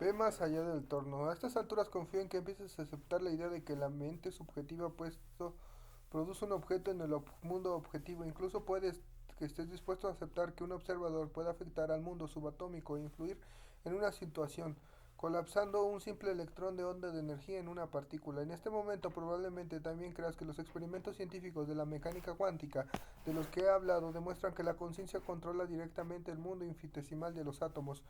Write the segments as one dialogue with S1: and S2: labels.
S1: Ve más allá del entorno. A estas alturas confío en que empieces a aceptar la idea de que la mente subjetiva produce un objeto en el mundo objetivo. Incluso puedes que estés dispuesto a aceptar que un observador pueda afectar al mundo subatómico e influir en una situación, colapsando un simple electrón de onda de energía en una partícula. En este momento probablemente también creas que los experimentos científicos de la mecánica cuántica de los que he hablado demuestran que la conciencia controla directamente el mundo infinitesimal de los átomos,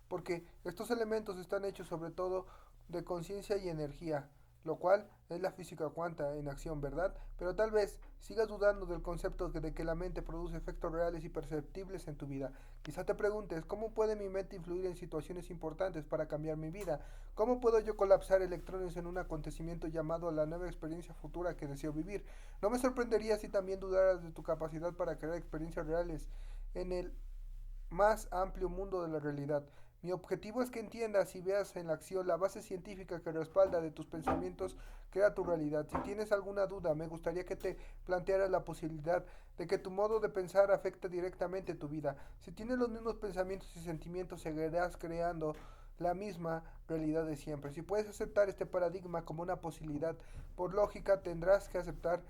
S1: porque estos elementos están hechos sobre todo de conciencia y energía, lo cual es la física cuántica en acción, ¿verdad? Pero tal vez sigas dudando del concepto de que la mente produce efectos reales y perceptibles en tu vida. Quizá te preguntes, ¿cómo puede mi mente influir en situaciones importantes para cambiar mi vida? ¿Cómo puedo yo colapsar electrones en un acontecimiento llamado la nueva experiencia futura que deseo vivir? No me sorprendería si también dudaras de tu capacidad para crear experiencias reales en el más amplio mundo de la realidad. Mi objetivo es que entiendas y veas en la acción la base científica que respalda de tus pensamientos crea tu realidad. Si tienes alguna duda, me gustaría que te plantearas la posibilidad de que tu modo de pensar afecte directamente tu vida. Si tienes los mismos pensamientos y sentimientos, seguirás creando la misma realidad de siempre. Si puedes aceptar este paradigma como una posibilidad, por lógica tendrás que aceptar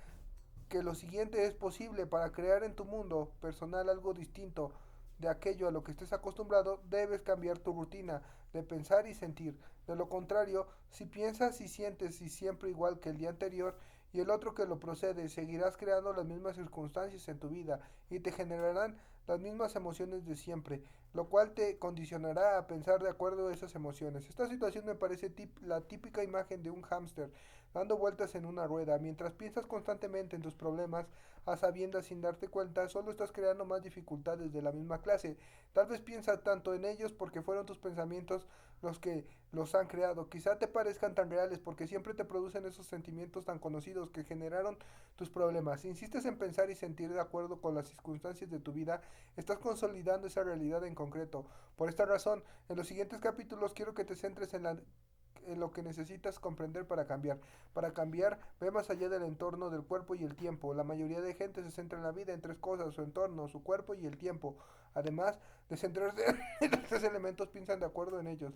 S1: que lo siguiente es posible para crear en tu mundo personal algo distinto de aquello a lo que estés acostumbrado, debes cambiar tu rutina de pensar y sentir. De lo contrario, si piensas y sientes y siempre igual que el día anterior y el otro que lo procede, seguirás creando las mismas circunstancias en tu vida y te generarán las mismas emociones de siempre, lo cual te condicionará a pensar de acuerdo a esas emociones. Esta situación me parece la típica imagen de un hámster dando vueltas en una rueda. Mientras piensas constantemente en tus problemas, a sabiendas sin darte cuenta, solo estás creando más dificultades de la misma clase. Tal vez piensas tanto en ellos porque fueron tus pensamientos los que los han creado. Quizá te parezcan tan reales porque siempre te producen esos sentimientos tan conocidos que generaron tus problemas. Si insistes en pensar y sentir de acuerdo con las circunstancias de tu vida, estás consolidando esa realidad en concreto. Por esta razón, en los siguientes capítulos quiero que te centres en lo que necesitas comprender para cambiar. Para cambiar, ve más allá del entorno del cuerpo y el tiempo. La mayoría de gente se centra en la vida en tres cosas: su entorno, su cuerpo y el tiempo. Además de centrarse en los tres elementos, piensan de acuerdo en ellos.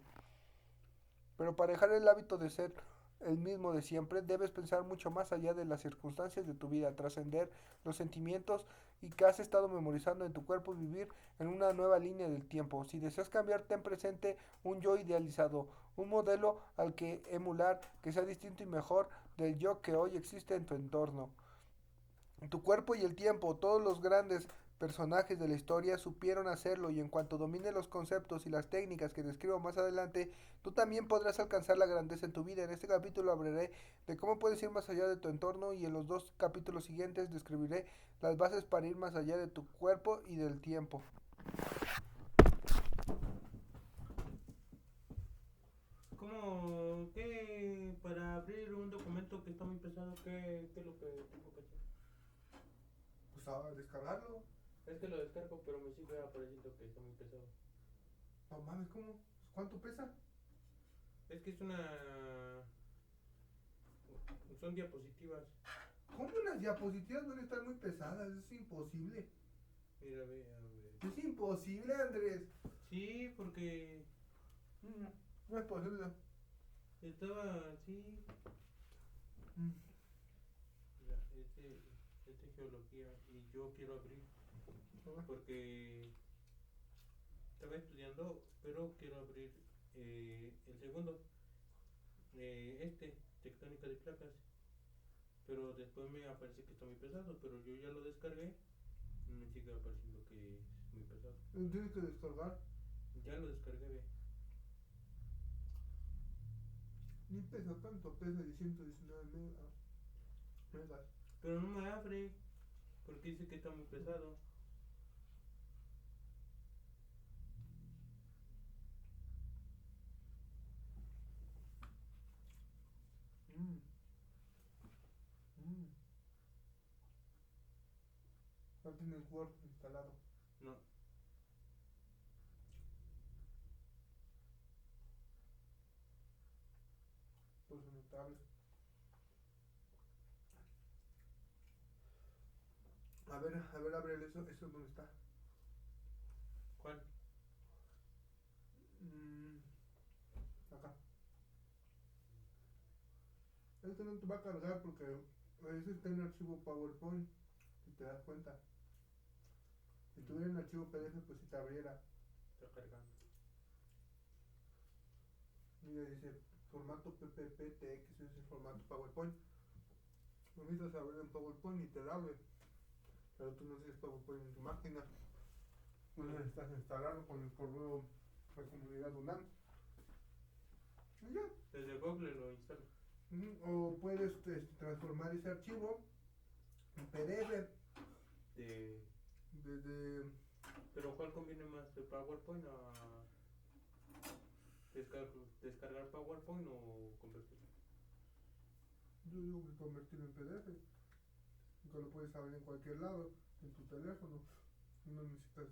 S1: Pero para dejar el hábito de ser el mismo de siempre, debes pensar mucho más allá de las circunstancias de tu vida, trascender los sentimientos y que has estado memorizando en tu cuerpo y vivir en una nueva línea del tiempo. Si deseas cambiar, ten presente un yo idealizado, un modelo al que emular que sea distinto y mejor del yo que hoy existe en tu entorno. Tu cuerpo y el tiempo, todos los grandes personajes de la historia supieron hacerlo y en cuanto domines los conceptos y las técnicas que describo más adelante, tú también podrás alcanzar la grandeza en tu vida. En este capítulo hablaré de cómo puedes ir más allá de tu entorno y en los dos capítulos siguientes describiré las bases para ir más allá de tu cuerpo y del tiempo.
S2: ¿Cómo? ¿Qué? Para abrir un documento que está muy pesado, ¿qué es lo que tengo que hacer?
S1: Pues a descargarlo.
S2: Es que lo descargo, pero me sigue apareciendo que está muy pesado.
S1: No mames, ¿cómo? ¿Cuánto pesa?
S2: Es que es una. Son diapositivas.
S1: ¿Cómo unas diapositivas van a estar muy pesadas? Es imposible.
S2: Mira, ve, a ver.
S1: Es imposible, Andrés.
S2: Sí, porque
S1: No, no es posible.
S2: estaba así.
S1: Mm.
S2: Mira, este es geología y yo quiero abrir porque estaba estudiando, pero quiero abrir el segundo, tectónica de placas. Pero después me aparece que está muy pesado, pero yo ya lo descargué y me sigue apareciendo que es muy pesado.
S1: Lo tienes que descargar.
S2: Ya lo descargué, ve.
S1: Ni pesa tanto, pesa de 119 megas.
S2: Pero no me abre porque dice que está muy pesado.
S1: Mm, mm. No tiene el Word instalado.
S2: No.
S1: Pues en el tablet. A ver, abre eso dónde está.
S2: ¿Cuál?
S1: Mm, Este no te va a cargar porque ese está en archivo PowerPoint, si te das cuenta. Si tuviera en archivo PDF, pues si te abriera.
S2: Está cargando.
S1: Mira, dice formato PPTX, ese es el formato PowerPoint. No necesitas abrir en PowerPoint y te lo abre. Pero tú no tienes PowerPoint en tu máquina. No necesitas instalarlo con el correo de comunidad UNAM. Y ya.
S2: Desde Google lo instalo.
S1: O puedes transformar ese archivo en PDF desde...
S2: Pero ¿cuál conviene más? ¿De PowerPoint a descargar PowerPoint o convertirlo?
S1: Yo digo que convertirlo en PDF, que lo puedes abrir en cualquier lado, en tu teléfono. No necesitas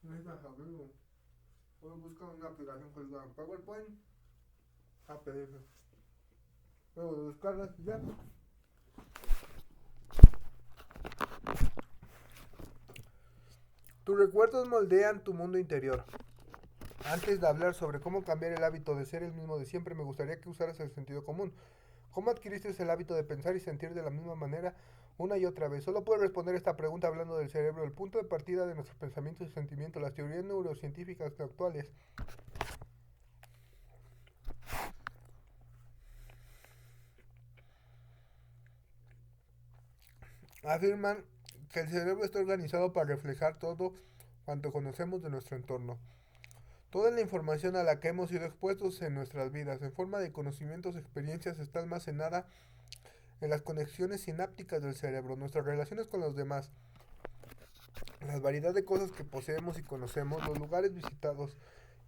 S1: no necesitas abrirlo. Puedes buscar una aplicación que diga PowerPoint a PDF. Luego lo descargas y ya. Tus recuerdos moldean tu mundo interior. Antes de hablar sobre cómo cambiar el hábito de ser el mismo de siempre, me gustaría que usaras el sentido común. ¿Cómo adquiriste el hábito de pensar y sentir de la misma manera una y otra vez? Solo puedes responder esta pregunta hablando del cerebro, el punto de partida de nuestros pensamientos y sentimientos. Las teorías neurocientíficas actuales afirman que el cerebro está organizado para reflejar todo cuanto conocemos de nuestro entorno. Toda la información a la que hemos sido expuestos en nuestras vidas, en forma de conocimientos, experiencias, está almacenada en las conexiones sinápticas del cerebro, nuestras relaciones con los demás, la variedad de cosas que poseemos y conocemos, los lugares visitados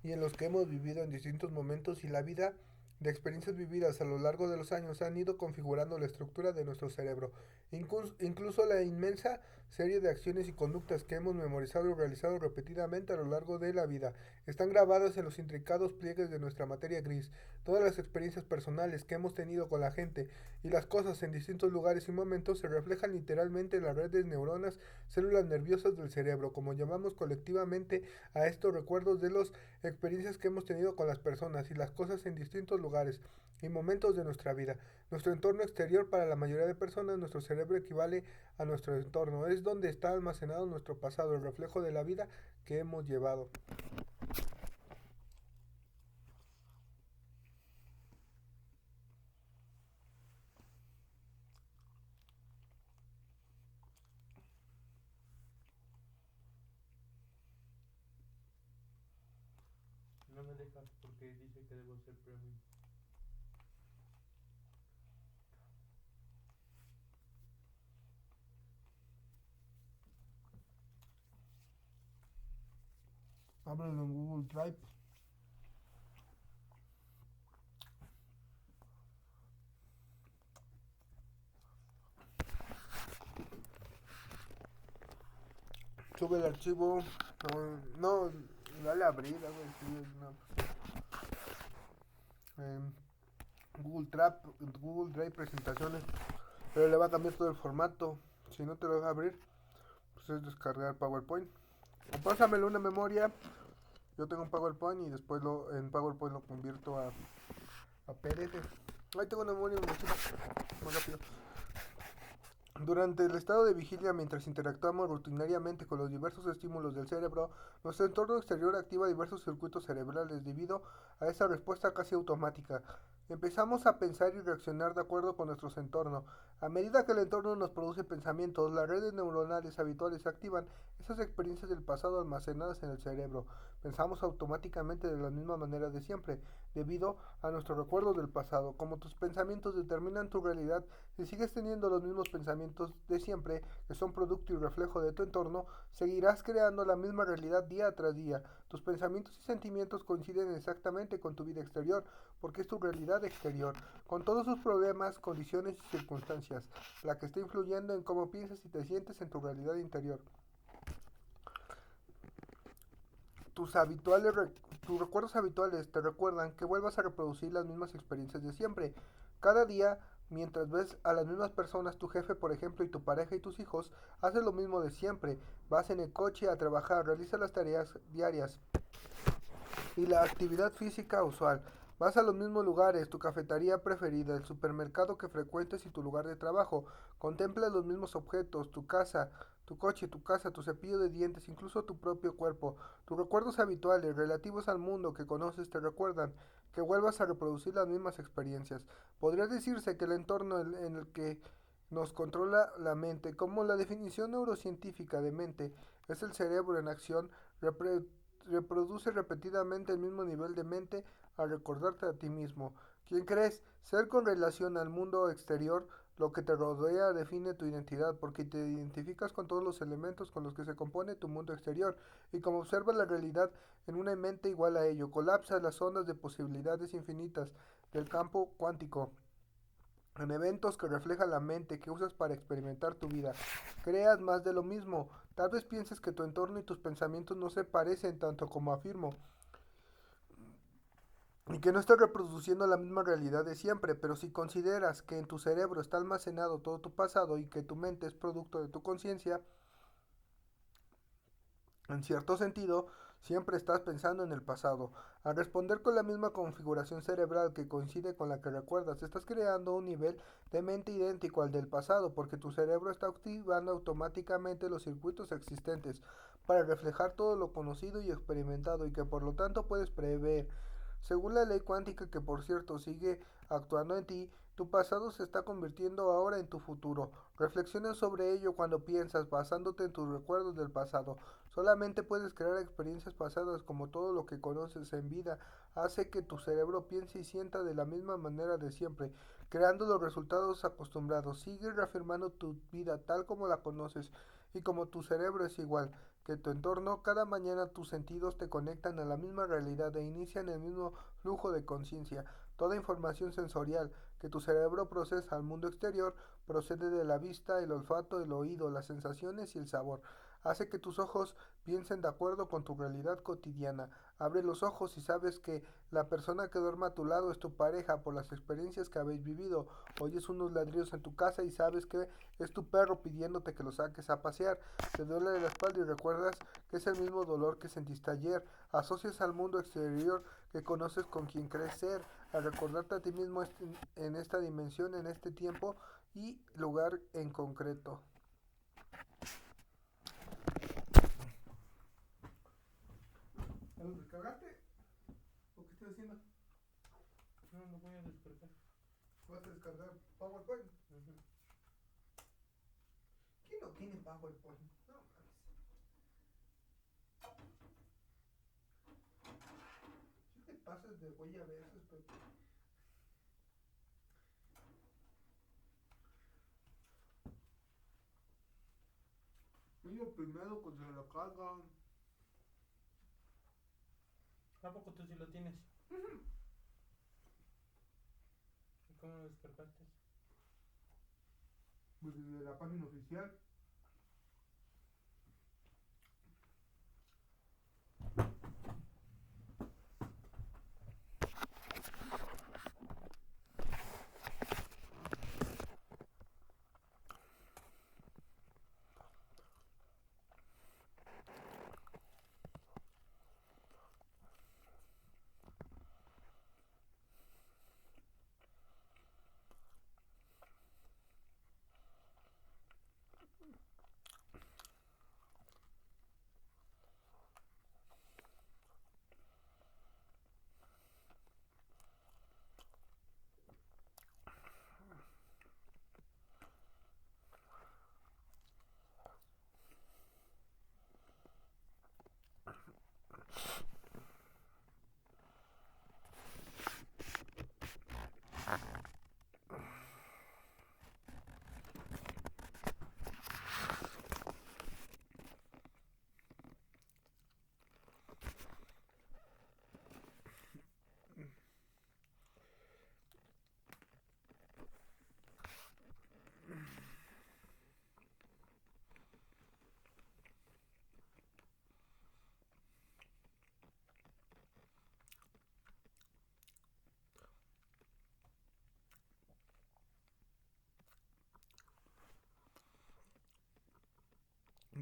S1: y en los que hemos vivido en distintos momentos y la vida de experiencias vividas a lo largo de los años han ido configurando la estructura de nuestro cerebro. Incluso la inmensa serie de acciones y conductas que hemos memorizado y realizado repetidamente a lo largo de la vida están grabadas en los intricados pliegues de nuestra materia gris. Todas las experiencias personales que hemos tenido con la gente y las cosas en distintos lugares y momentos se reflejan literalmente en las redes neuronas, células nerviosas del cerebro, como llamamos colectivamente a estos recuerdos de las experiencias que hemos tenido con las personas y las cosas en distintos lugares y momentos de nuestra vida. Nuestro entorno exterior para la mayoría de personas, nuestro cerebro equivale a nuestro entorno. Es donde está almacenado nuestro pasado, el reflejo de la vida que hemos llevado.
S2: No me deja porque dice que debo ser premium.
S1: Ábrelo en Google Drive. Sube el archivo. No, dale a abrir, a ver si es Google Drive presentaciones. Pero le va a cambiar todo el formato. Si no te lo deja abrir, pues es descargar PowerPoint. O pásamelo una memoria. Yo tengo un PowerPoint y después en PowerPoint lo convierto a PDF. Ahí tengo una memoria más rápido. Durante el estado de vigilia, mientras interactuamos rutinariamente con los diversos estímulos del cerebro, nuestro entorno exterior activa diversos circuitos cerebrales debido a esa respuesta casi automática. Empezamos a pensar y reaccionar de acuerdo con nuestro entorno. A medida que el entorno nos produce pensamientos, las redes neuronales habituales activan esas experiencias del pasado almacenadas en el cerebro. Pensamos automáticamente de la misma manera de siempre, debido a nuestros recuerdos del pasado. Como tus pensamientos determinan tu realidad, si sigues teniendo los mismos pensamientos de siempre, que son producto y reflejo de tu entorno, seguirás creando la misma realidad día tras día. Tus pensamientos y sentimientos coinciden exactamente con tu vida exterior, porque es tu realidad exterior, con todos sus problemas, condiciones y circunstancias, la que está influyendo en cómo piensas y te sientes en tu realidad interior. Tus recuerdos habituales te recuerdan que vuelvas a reproducir las mismas experiencias de siempre. Cada día, mientras ves a las mismas personas, tu jefe, por ejemplo, y tu pareja y tus hijos, haces lo mismo de siempre. Vas en el coche a trabajar, realizas las tareas diarias. y la actividad física usual. Vas a los mismos lugares, tu cafetería preferida, el supermercado que frecuentes y tu lugar de trabajo. Contemplas los mismos objetos, tu casa, tu coche, tu casa, tu cepillo de dientes, incluso tu propio cuerpo. Tus recuerdos habituales relativos al mundo que conoces te recuerdan que vuelvas a reproducir las mismas experiencias. Podría decirse que el entorno en el que nos controla la mente, como la definición neurocientífica de mente es el cerebro en acción, repre- reproduce repetidamente el mismo nivel de mente al recordarte a ti mismo. ¿Quién crees? Ser con relación al mundo exterior, lo que te rodea define tu identidad, porque te identificas con todos los elementos con los que se compone tu mundo exterior, y como observas la realidad en una mente igual a ello, colapsas las ondas de posibilidades infinitas del campo cuántico en eventos que reflejan la mente que usas para experimentar tu vida. Creas más de lo mismo. Tal vez pienses que tu entorno y tus pensamientos no se parecen tanto como afirmo, y que no estás reproduciendo la misma realidad de siempre, pero si consideras que en tu cerebro está almacenado todo tu pasado y que tu mente es producto de tu conciencia, en cierto sentido, siempre estás pensando en el pasado. Al responder con la misma configuración cerebral que coincide con la que recuerdas, estás creando un nivel de mente idéntico al del pasado, porque tu cerebro está activando automáticamente los circuitos existentes para reflejar todo lo conocido y experimentado y que por lo tanto puedes prever. Según la ley cuántica que por cierto sigue actuando en ti, tu pasado se está convirtiendo ahora en tu futuro. Reflexiona sobre ello cuando piensas, basándote en tus recuerdos del pasado. Solamente puedes crear experiencias pasadas como todo lo que conoces en vida hace que tu cerebro piense y sienta de la misma manera de siempre, creando los resultados acostumbrados. Sigue reafirmando tu vida tal como la conoces y como tu cerebro es igual que tu entorno, cada mañana tus sentidos te conectan a la misma realidad e inician el mismo flujo de conciencia. Toda información sensorial que tu cerebro procesa al mundo exterior procede de la vista, el olfato, el oído, las sensaciones y el sabor. Hace que tus ojos piensen de acuerdo con tu realidad cotidiana. Abre los ojos y sabes que la persona que duerme a tu lado es tu pareja por las experiencias que habéis vivido. Oyes unos ladridos en tu casa y sabes que es tu perro pidiéndote que lo saques a pasear. Te duele la espalda y recuerdas que es el mismo dolor que sentiste ayer. Asocias al mundo exterior que conoces con quien crees ser. Al recordarte a ti mismo en esta dimensión, en este tiempo y lugar en concreto. ¿Lo descargaste? ¿O qué estás haciendo?
S2: No, no voy a despertar.
S1: ¿Vas a descargar PowerPoint?
S2: Ujú.
S1: ¿Quién no tiene PowerPoint? No mames. Si te pasas de güey a veces, pero... Niño primero que se lo cargan.
S2: ¿A poco tú sí lo tienes? ¿Y cómo lo descargaste?
S1: Pues desde la página oficial.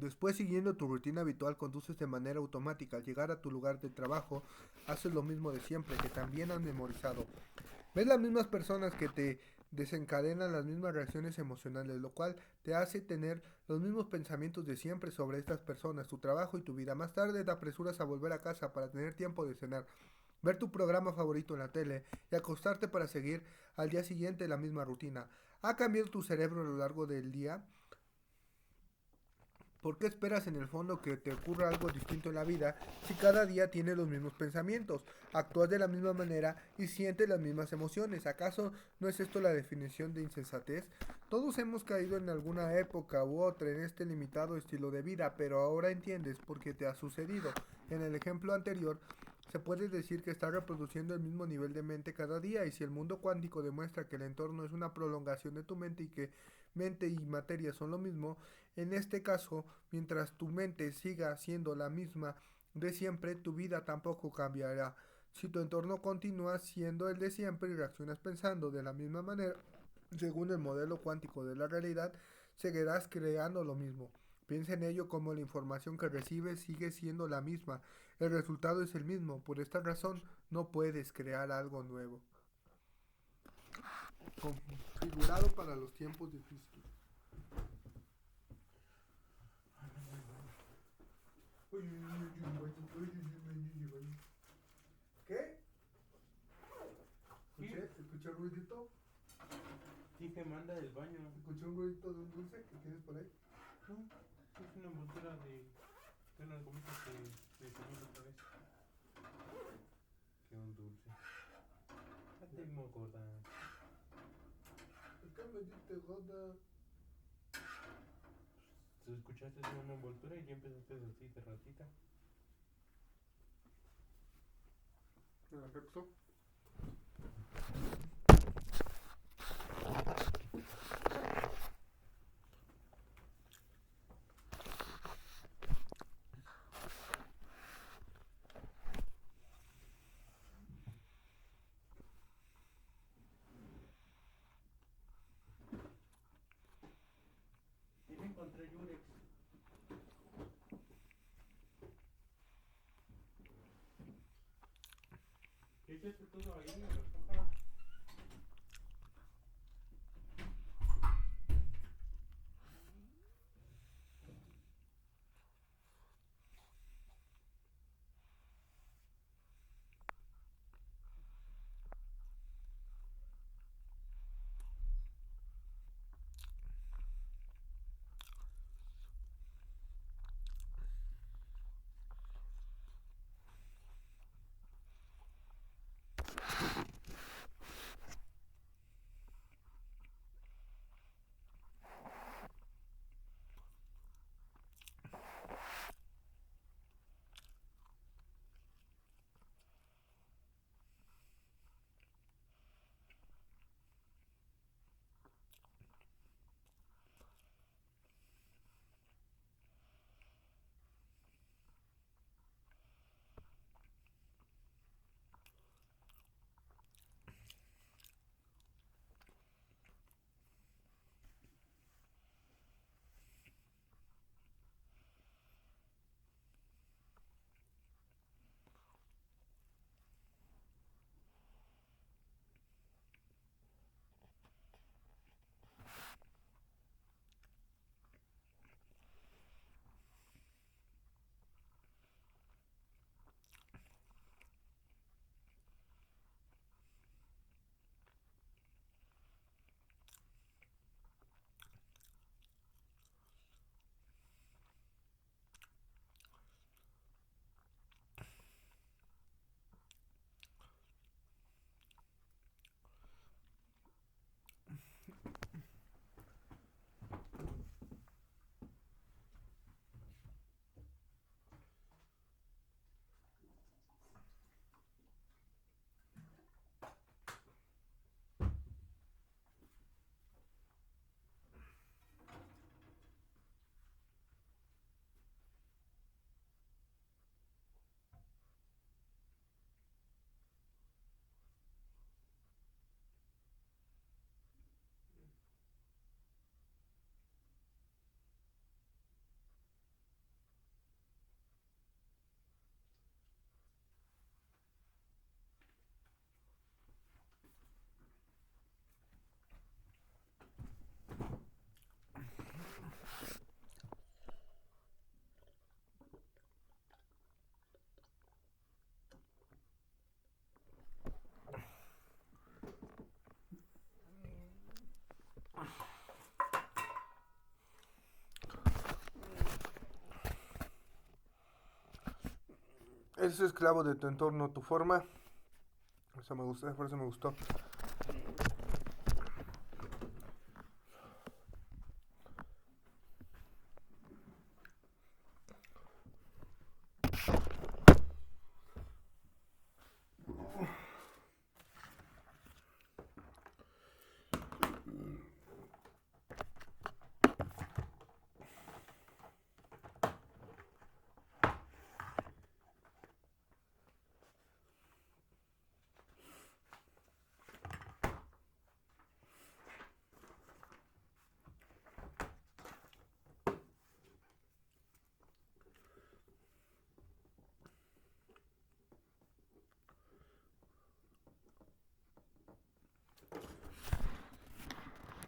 S1: Después, siguiendo tu rutina habitual, conduces de manera automática. Al llegar a tu lugar de trabajo, haces lo mismo de siempre, que también has memorizado. Ves las mismas personas que te desencadenan las mismas reacciones emocionales, lo cual te hace tener los mismos pensamientos de siempre sobre estas personas, tu trabajo y tu vida. Más tarde te apresuras a volver a casa para tener tiempo de cenar, ver tu programa favorito en la tele y acostarte para seguir al día siguiente la misma rutina. ¿Ha cambiado tu cerebro a lo largo del día? ¿Por qué esperas en el fondo que te ocurra algo distinto en la vida si cada día tienes los mismos pensamientos, actúas de la misma manera y sientes las mismas emociones? ¿Acaso no es esto la definición de insensatez? Todos hemos caído en alguna época u otra en este limitado estilo de vida, pero ahora entiendes por qué te ha sucedido. En el ejemplo anterior, se puede decir que estás reproduciendo el mismo nivel de mente cada día, y si el mundo cuántico demuestra que el entorno es una prolongación de tu mente y que mente y materia son lo mismo, en este caso, mientras tu mente siga siendo la misma de siempre, tu vida tampoco cambiará. Si tu entorno continúa siendo el de siempre y reaccionas pensando de la misma manera, según el modelo cuántico de la realidad, seguirás creando lo mismo. Piensa en ello como la información que recibes sigue siendo la misma. El resultado es el mismo. Por esta razón, no puedes crear algo nuevo. Configurado para los tiempos difíciles. ¿Qué? ¿Escuché el ruidito?
S2: Dije, manda del baño.
S1: ¿Escuché un ruidito de un dulce que tienes por ahí?
S2: No, es una envoltura de unas gomitas que comí otra vez. Que un dulce. Ya tengo gorda.
S1: ¿Por qué me diste gorda?
S2: Pues, escuchaste una envoltura y ya empezaste así de ratita.
S1: Perfecto.
S2: Y me encontré Yurex. ¿Qué echaste todo ahí en la caja?
S1: Eres esclavo de tu entorno, tu forma. Eso me gusta, por eso me gustó.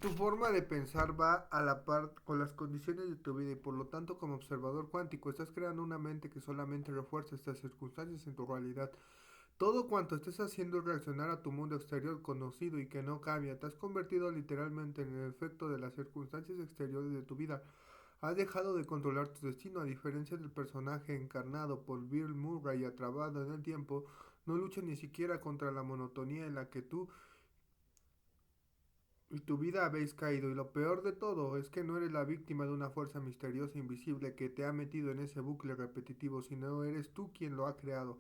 S1: Tu forma de pensar va a la par con las condiciones de tu vida y por lo tanto como observador cuántico estás creando una mente que solamente refuerza estas circunstancias en tu realidad. Todo cuanto estés haciendo es reaccionar a tu mundo exterior conocido y que no cambia. Te has convertido literalmente en el efecto de las circunstancias exteriores de tu vida. Has dejado de controlar tu destino, a diferencia del personaje encarnado por Bill Murray atrapado en el tiempo. No lucha ni siquiera contra la monotonía en la que tú y tu vida habéis caído, y lo peor de todo es que no eres la víctima de una fuerza misteriosa e invisible que te ha metido en ese bucle repetitivo, sino eres tú quien lo ha creado.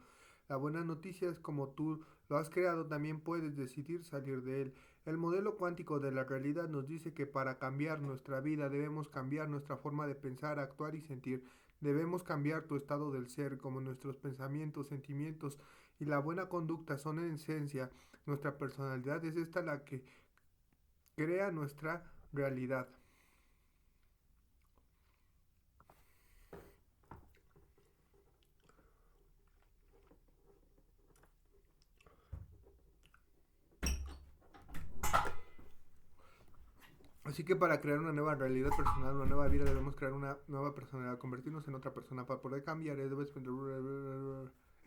S1: La buena noticia es como tú lo has creado, también puedes decidir salir de él. El modelo cuántico de la realidad nos dice que para cambiar nuestra vida debemos cambiar nuestra forma de pensar, actuar y sentir. Debemos cambiar tu estado del ser, como nuestros pensamientos, sentimientos y la buena conducta son en esencia nuestra personalidad. Es esta la que crea nuestra realidad. Así que para crear una nueva realidad personal, una nueva vida, debemos crear una nueva personalidad, convertirnos en otra persona para poder cambiar. Debes...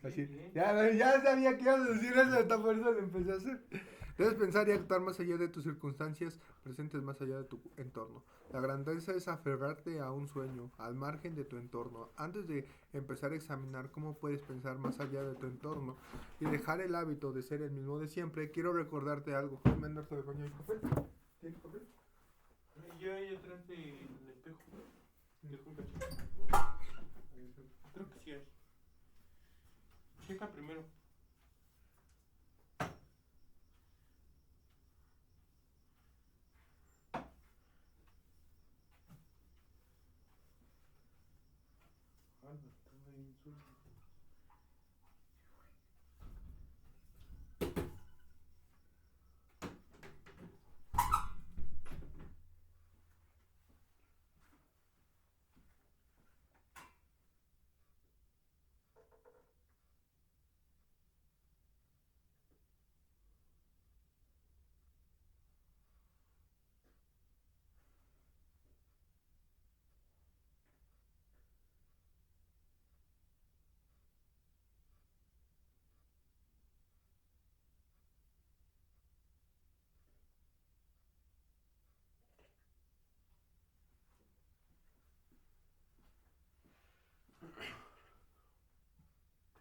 S1: Así. Ya sabía que ibas a decir eso, hasta por eso lo empecé a hacer. Debes pensar y actuar más allá de tus circunstancias presentes, más allá de tu entorno. La grandeza es aferrarte a un sueño, al margen de tu entorno. Antes de empezar a examinar cómo puedes pensar más allá de tu entorno y dejar el hábito de ser el mismo de siempre, quiero recordarte algo. ¿Me han harto de coño y papel? ¿Tienes papel?
S2: Yo ahí atrás del espejo. Dejo un cachito. Creo que sí hay. Checa primero. Ah, no, estaba ahí en su...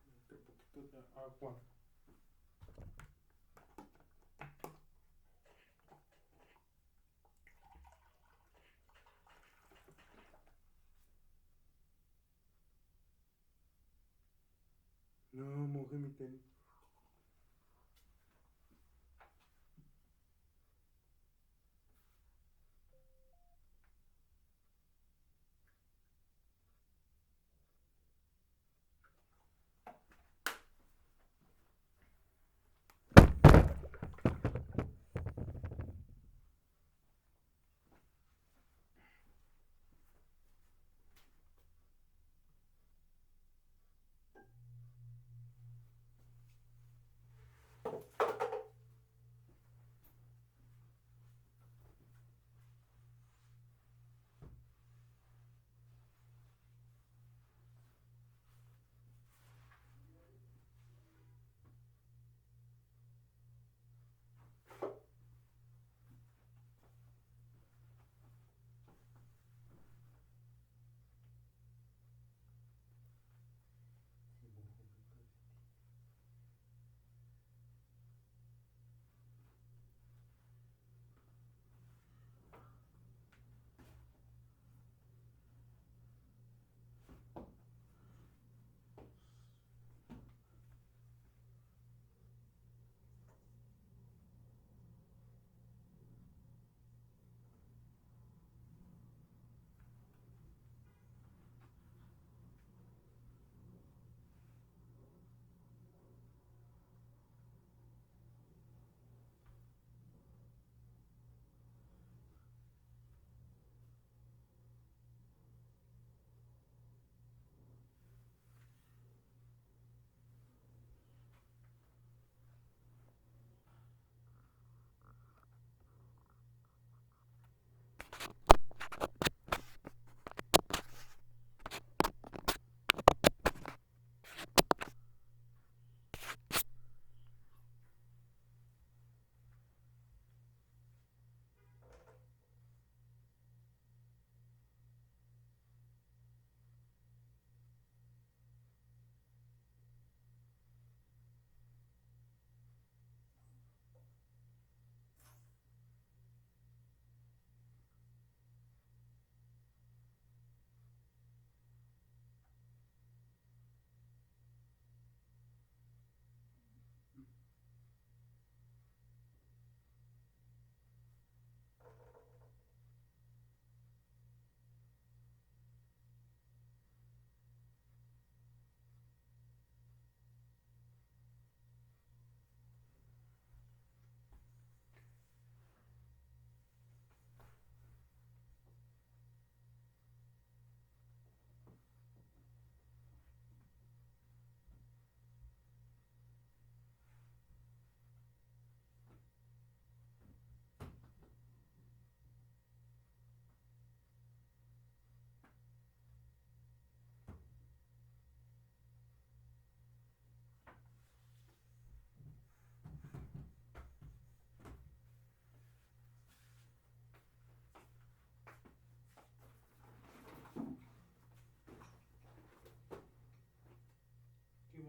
S2: Un poquito de agua. No, mojé mi tenis.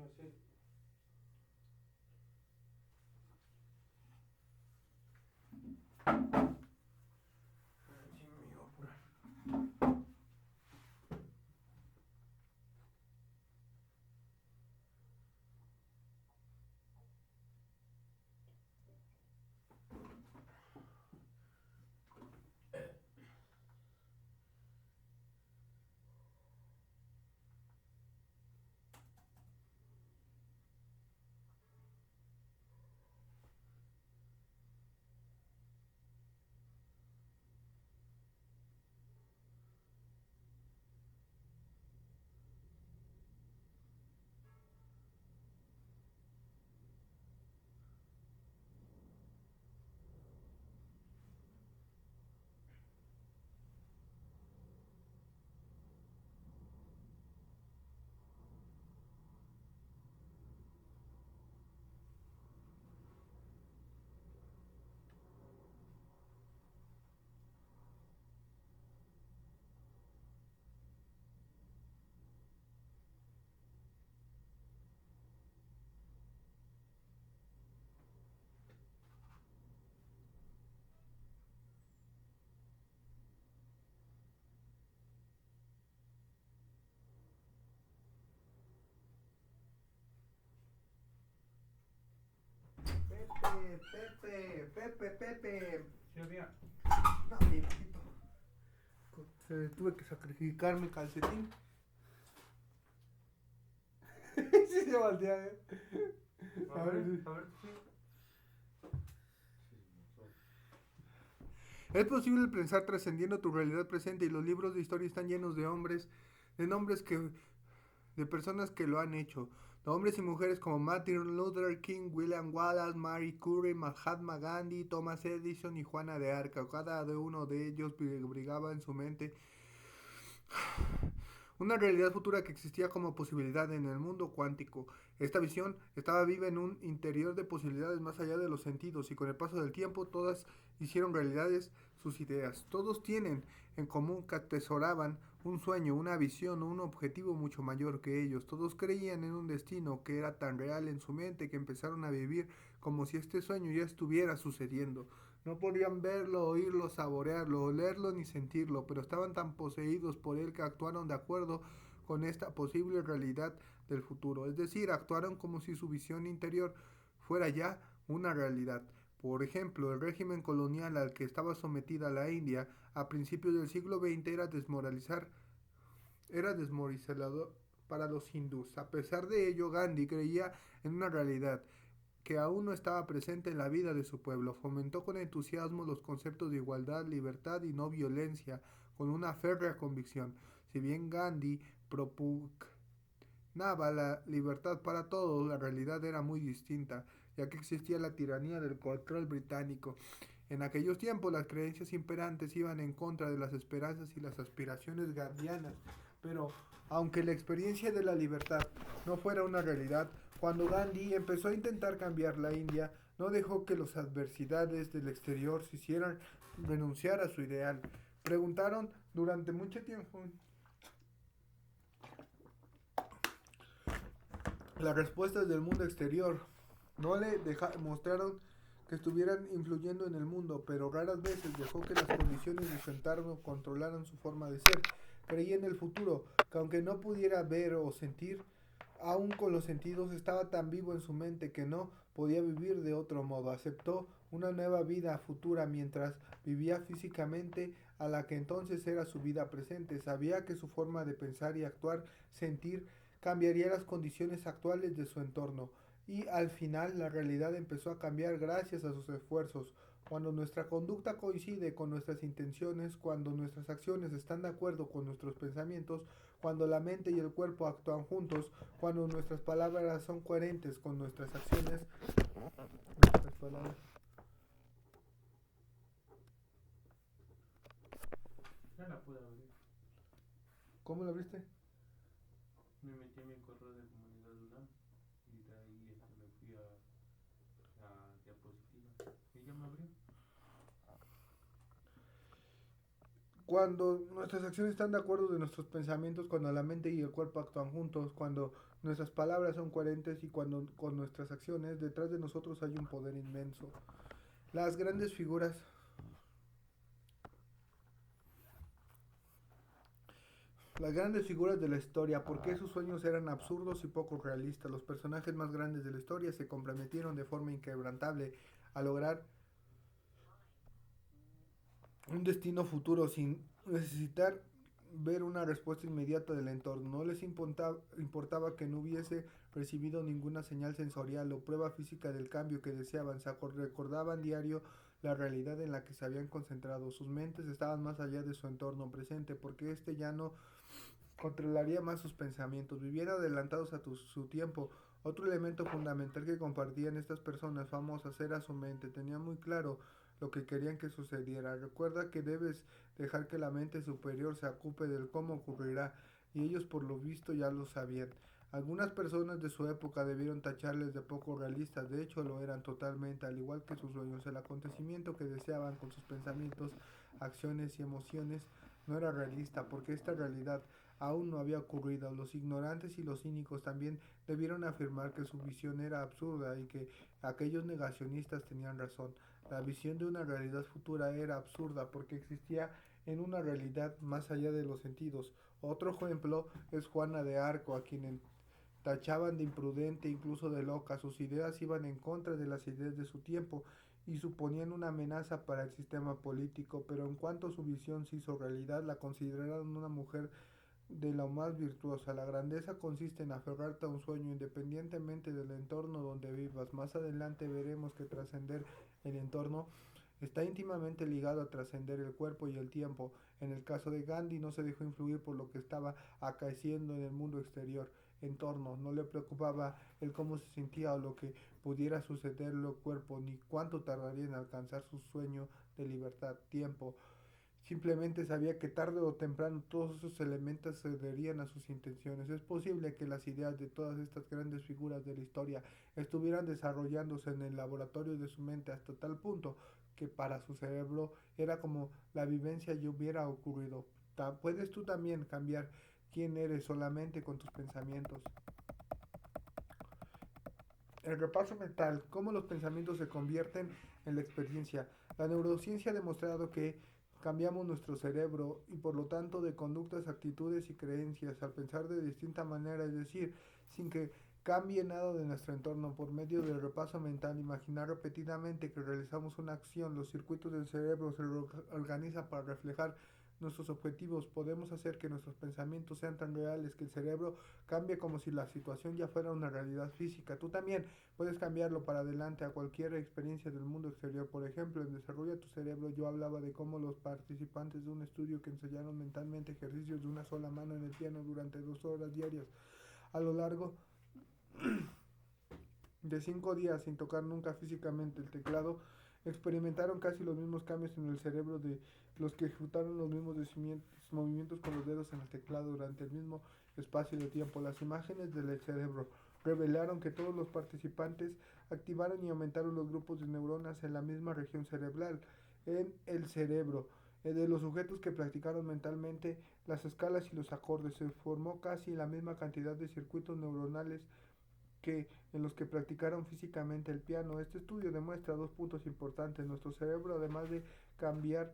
S2: sé. Sí, me iba a apurar.
S1: Pepe.
S2: Sí, había.
S1: No, mi papito. Tuve que sacrificar mi calcetín. Sí se voltea,
S2: A ver, sí.
S1: Es posible pensar trascendiendo tu realidad presente y los libros de historia están llenos de hombres, de nombres que, de personas que lo han hecho. De hombres y mujeres como Martin Luther King, William Wallace, Marie Curie, Mahatma Gandhi, Thomas Edison y Juana de Arco. Cada uno de ellos brigaba en su mente una realidad futura que existía como posibilidad en el mundo cuántico. Esta visión estaba viva en un interior de posibilidades más allá de los sentidos y con el paso del tiempo todas hicieron realidades sus ideas. Todos tienen en común que atesoraban un sueño, una visión o un objetivo mucho mayor que ellos. Todos creían en un destino que era tan real en su mente que empezaron a vivir como si este sueño ya estuviera sucediendo. No podían verlo, oírlo, saborearlo, olerlo ni sentirlo, pero estaban tan poseídos por él que actuaron de acuerdo con esta posible realidad del futuro. Es decir, actuaron como si su visión interior fuera ya una realidad. Por ejemplo, el régimen colonial al que estaba sometida la India a principios del siglo XX era desmoralizador para los hindús. A pesar de ello, Gandhi creía en una realidad que aún no estaba presente en la vida de su pueblo. Fomentó con entusiasmo los conceptos de igualdad, libertad y no violencia, con una férrea convicción. Si bien Gandhi propugnaba la libertad para todos, la realidad era muy distinta, ya que existía la tiranía del control británico. En aquellos tiempos las creencias imperantes iban en contra de las esperanzas y las aspiraciones gandhianas, pero aunque la experiencia de la libertad no fuera una realidad, cuando Gandhi empezó a intentar cambiar la India, no dejó que las adversidades del exterior se hicieran renunciar a su ideal. Preguntaron durante mucho tiempo las respuestas del mundo exterior. No le mostraron que estuvieran influyendo en el mundo, pero raras veces dejó que las condiciones de su entorno controlaran su forma de ser. Creía en el futuro, que aunque no pudiera ver o sentir, aún con los sentidos estaba tan vivo en su mente que no podía vivir de otro modo. Aceptó una nueva vida futura mientras vivía físicamente a la que entonces era su vida presente. Sabía que su forma de pensar y actuar, sentir, cambiaría las condiciones actuales de su entorno. Y al final la realidad empezó a cambiar gracias a sus esfuerzos. Cuando nuestra conducta coincide con nuestras intenciones, cuando nuestras acciones están de acuerdo con nuestros pensamientos, cuando la mente y el cuerpo actúan juntos, cuando nuestras palabras son coherentes con nuestras acciones, nuestras palabras.
S2: Ya la puedo abrir.
S1: ¿Cómo lo abriste?
S2: Me metí en mi correo de comunidad UNAM y de ahí me fui a diapositiva. Y ya me abrió.
S1: Cuando nuestras acciones están de acuerdo de nuestros pensamientos, cuando la mente y el cuerpo actúan juntos, cuando nuestras palabras son coherentes y cuando con nuestras acciones detrás de nosotros hay un poder inmenso. Las grandes figuras Las grandes figuras de la historia, ¿por qué sus sueños eran absurdos y poco realistas? Los personajes más grandes de la historia se comprometieron de forma inquebrantable a lograr un destino futuro sin necesitar ver una respuesta inmediata del entorno. No les importaba que no hubiese recibido ninguna señal sensorial o prueba física del cambio que deseaban. Se recordaban diario la realidad en la que se habían concentrado. Sus mentes estaban más allá de su entorno presente porque este ya no controlaría más sus pensamientos, vivían adelantados a su tiempo. Otro elemento fundamental que compartían estas personas famosas era su mente, tenían muy claro lo que querían que sucediera. Recuerda que debes dejar que la mente superior se ocupe del cómo ocurrirá, y ellos por lo visto ya lo sabían. Algunas personas de su época debieron tacharles de poco realistas, de hecho lo eran totalmente, al igual que sus sueños. El acontecimiento que deseaban con sus pensamientos, acciones y emociones no era realista, porque esta realidad aún no había ocurrido. Los ignorantes y los cínicos también debieron afirmar que su visión era absurda y que aquellos negacionistas tenían razón. La visión de una realidad futura era absurda porque existía en una realidad más allá de los sentidos. Otro ejemplo es Juana de Arco, a quien tachaban de imprudente, incluso de loca. Sus ideas iban en contra de las ideas de su tiempo y suponían una amenaza para el sistema político, pero en cuanto su visión se hizo realidad, la consideraron una mujer de lo más virtuosa. La grandeza consiste en aferrarte a un sueño independientemente del entorno donde vivas. Más adelante veremos que trascender el entorno está íntimamente ligado a trascender el cuerpo y el tiempo. En el caso de Gandhi no se dejó influir por lo que estaba acaeciendo en el mundo exterior. Entorno, no le preocupaba el cómo se sentía o lo que pudiera sucederle al cuerpo, ni cuánto tardaría en alcanzar su sueño de libertad. Tiempo, simplemente sabía que tarde o temprano todos esos elementos cederían a sus intenciones. Es posible que las ideas de todas estas grandes figuras de la historia estuvieran desarrollándose en el laboratorio de su mente hasta tal punto que para su cerebro era como la vivencia ya hubiera ocurrido. Puedes tú también cambiar quién eres solamente con tus pensamientos. El repaso mental, cómo los pensamientos se convierten en la experiencia. La neurociencia ha demostrado que cambiamos nuestro cerebro y por lo tanto de conductas, actitudes y creencias al pensar de distinta manera, es decir, sin que cambie nada de nuestro entorno por medio del repaso mental. Imaginar repetidamente que realizamos una acción, los circuitos del cerebro se organizan para reflejar nuestros objetivos. Podemos hacer que nuestros pensamientos sean tan reales que el cerebro cambie como si la situación ya fuera una realidad física. Tú también puedes cambiarlo para adelante a cualquier experiencia del mundo exterior. Por ejemplo, en Desarrolla tu cerebro yo hablaba de cómo los participantes de un estudio que ensayaron mentalmente ejercicios de una sola mano en el piano durante 2 horas diarias a lo largo de 5 días sin tocar nunca físicamente el teclado, experimentaron casi los mismos cambios en el cerebro de los que ejecutaron los mismos movimientos con los dedos en el teclado durante el mismo espacio de tiempo. Las imágenes del cerebro revelaron que todos los participantes activaron y aumentaron los grupos de neuronas en la misma región cerebral, en el cerebro. De los sujetos que practicaron mentalmente las escalas y los acordes, se formó casi la misma cantidad de circuitos neuronales que en los que practicaron físicamente el piano. Este estudio demuestra dos puntos importantes. Nuestro cerebro, además de cambiar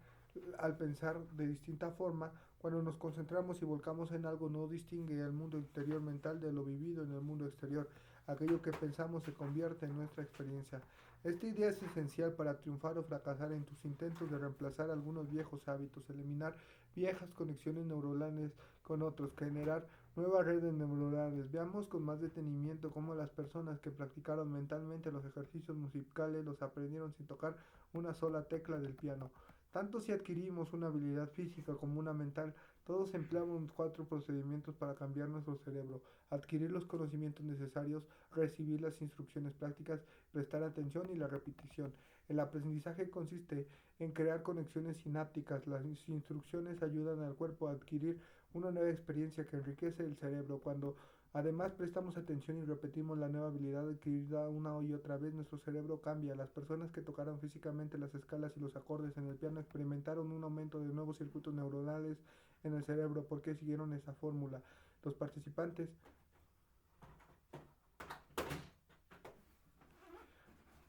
S1: al pensar de distinta forma, cuando nos concentramos y volcamos en algo, no distingue el mundo interior mental de lo vivido en el mundo exterior. Aquello que pensamos se convierte en nuestra experiencia. Esta idea es esencial para triunfar o fracasar en tus intentos de reemplazar algunos viejos hábitos, eliminar viejas conexiones neuronales con otros, generar nuevas redes neuronales. Veamos con más detenimiento cómo las personas que practicaron mentalmente los ejercicios musicales los aprendieron sin tocar una sola tecla del piano. Tanto si adquirimos una habilidad física como una mental, todos empleamos 4 procedimientos para cambiar nuestro cerebro: adquirir los conocimientos necesarios, recibir las instrucciones prácticas, prestar atención y la repetición. El aprendizaje consiste en crear conexiones sinápticas. Las instrucciones ayudan al cuerpo a adquirir una nueva experiencia que enriquece el cerebro. Cuando Además, prestamos atención y repetimos la nueva habilidad adquirida una y otra vez, nuestro cerebro cambia. Las personas que tocaron físicamente las escalas y los acordes en el piano experimentaron un aumento de nuevos circuitos neuronales en el cerebro porque siguieron esa fórmula. Los participantes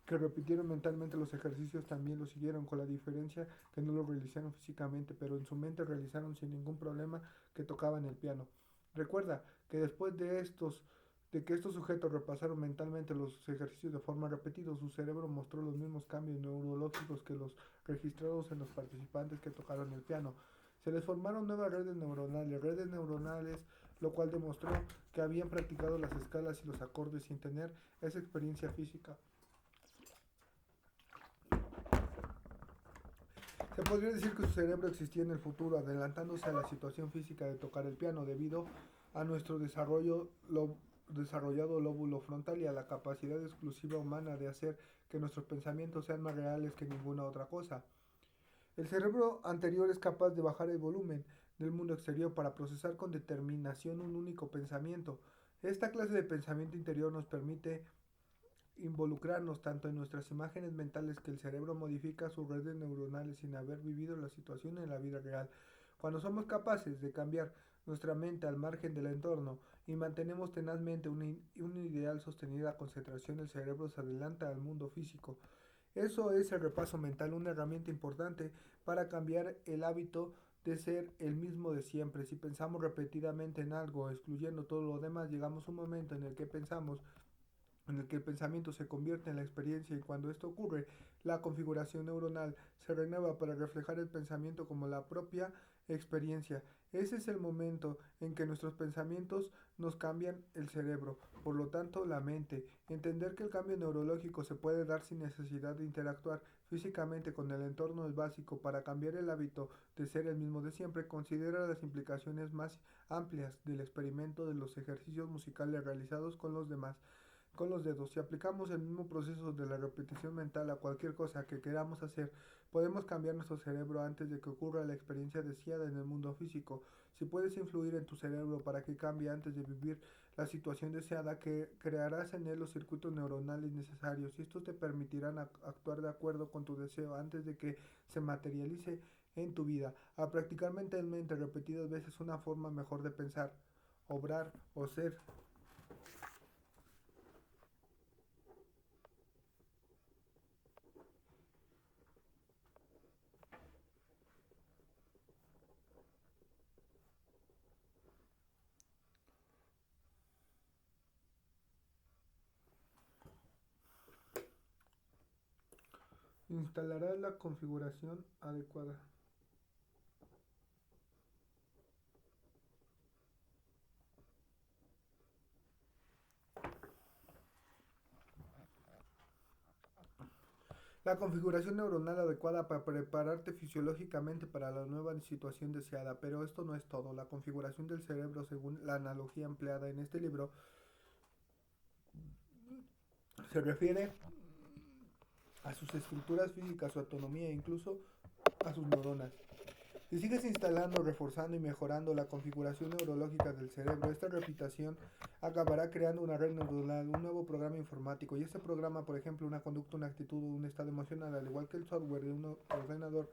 S1: que repitieron mentalmente los ejercicios también lo siguieron, con la diferencia que no lo realizaron físicamente, pero en su mente realizaron sin ningún problema que tocaban el piano. Recuerda que después de que estos sujetos repasaron mentalmente los ejercicios de forma repetida, su cerebro mostró los mismos cambios neurológicos que los registrados en los participantes que tocaron el piano. Se les formaron nuevas redes neuronales, lo cual demostró que habían practicado las escalas y los acordes sin tener esa experiencia física. Se podría decir que su cerebro existía en el futuro, adelantándose a la situación física de tocar el piano debido a nuestro desarrollado lóbulo frontal y a la capacidad exclusiva humana de hacer que nuestros pensamientos sean más reales que ninguna otra cosa. El cerebro anterior es capaz de bajar el volumen del mundo exterior para procesar con determinación un único pensamiento. Esta clase de pensamiento interior nos permite involucrarnos tanto en nuestras imágenes mentales que el cerebro modifica sus redes neuronales sin haber vivido la situación en la vida real. Cuando somos capaces de cambiar nuestra mente al margen del entorno y mantenemos tenazmente un ideal sostenida concentración, el cerebro se adelanta al mundo físico. Eso es el repaso mental, una herramienta importante para cambiar el hábito de ser el mismo de siempre. Si pensamos repetidamente en algo, excluyendo todo lo demás, llegamos a un momento en el que el pensamiento se convierte en la experiencia y cuando esto ocurre, la configuración neuronal se renueva para reflejar el pensamiento como la propia experiencia. Ese es el momento en que nuestros pensamientos nos cambian el cerebro, por lo tanto la mente. Entender que el cambio neurológico se puede dar sin necesidad de interactuar físicamente con el entorno es básico para cambiar el hábito de ser el mismo de siempre. Considera las implicaciones más amplias del experimento de los ejercicios musicales realizados con los dedos. Si aplicamos el mismo proceso de la repetición mental a cualquier cosa que queramos hacer, podemos cambiar nuestro cerebro antes de que ocurra la experiencia deseada en el mundo físico. Si puedes influir en tu cerebro para que cambie antes de vivir la situación deseada, que crearás en él los circuitos neuronales necesarios y estos te permitirán actuar de acuerdo con tu deseo antes de que se materialice en tu vida. Al practicar mentalmente repetidas veces una forma mejor de pensar, obrar o ser, instalarás la configuración adecuada. La configuración neuronal adecuada para prepararte fisiológicamente para la nueva situación deseada. Pero esto no es todo. La configuración del cerebro, según la analogía empleada en este libro, se refiere a sus estructuras físicas, su autonomía e incluso a sus neuronas. Si sigues instalando, reforzando y mejorando la configuración neurológica del cerebro, esta repetición acabará creando una red neuronal, un nuevo programa informático. Y este programa, por ejemplo, una conducta, una actitud o un estado emocional, al igual que el software de un ordenador,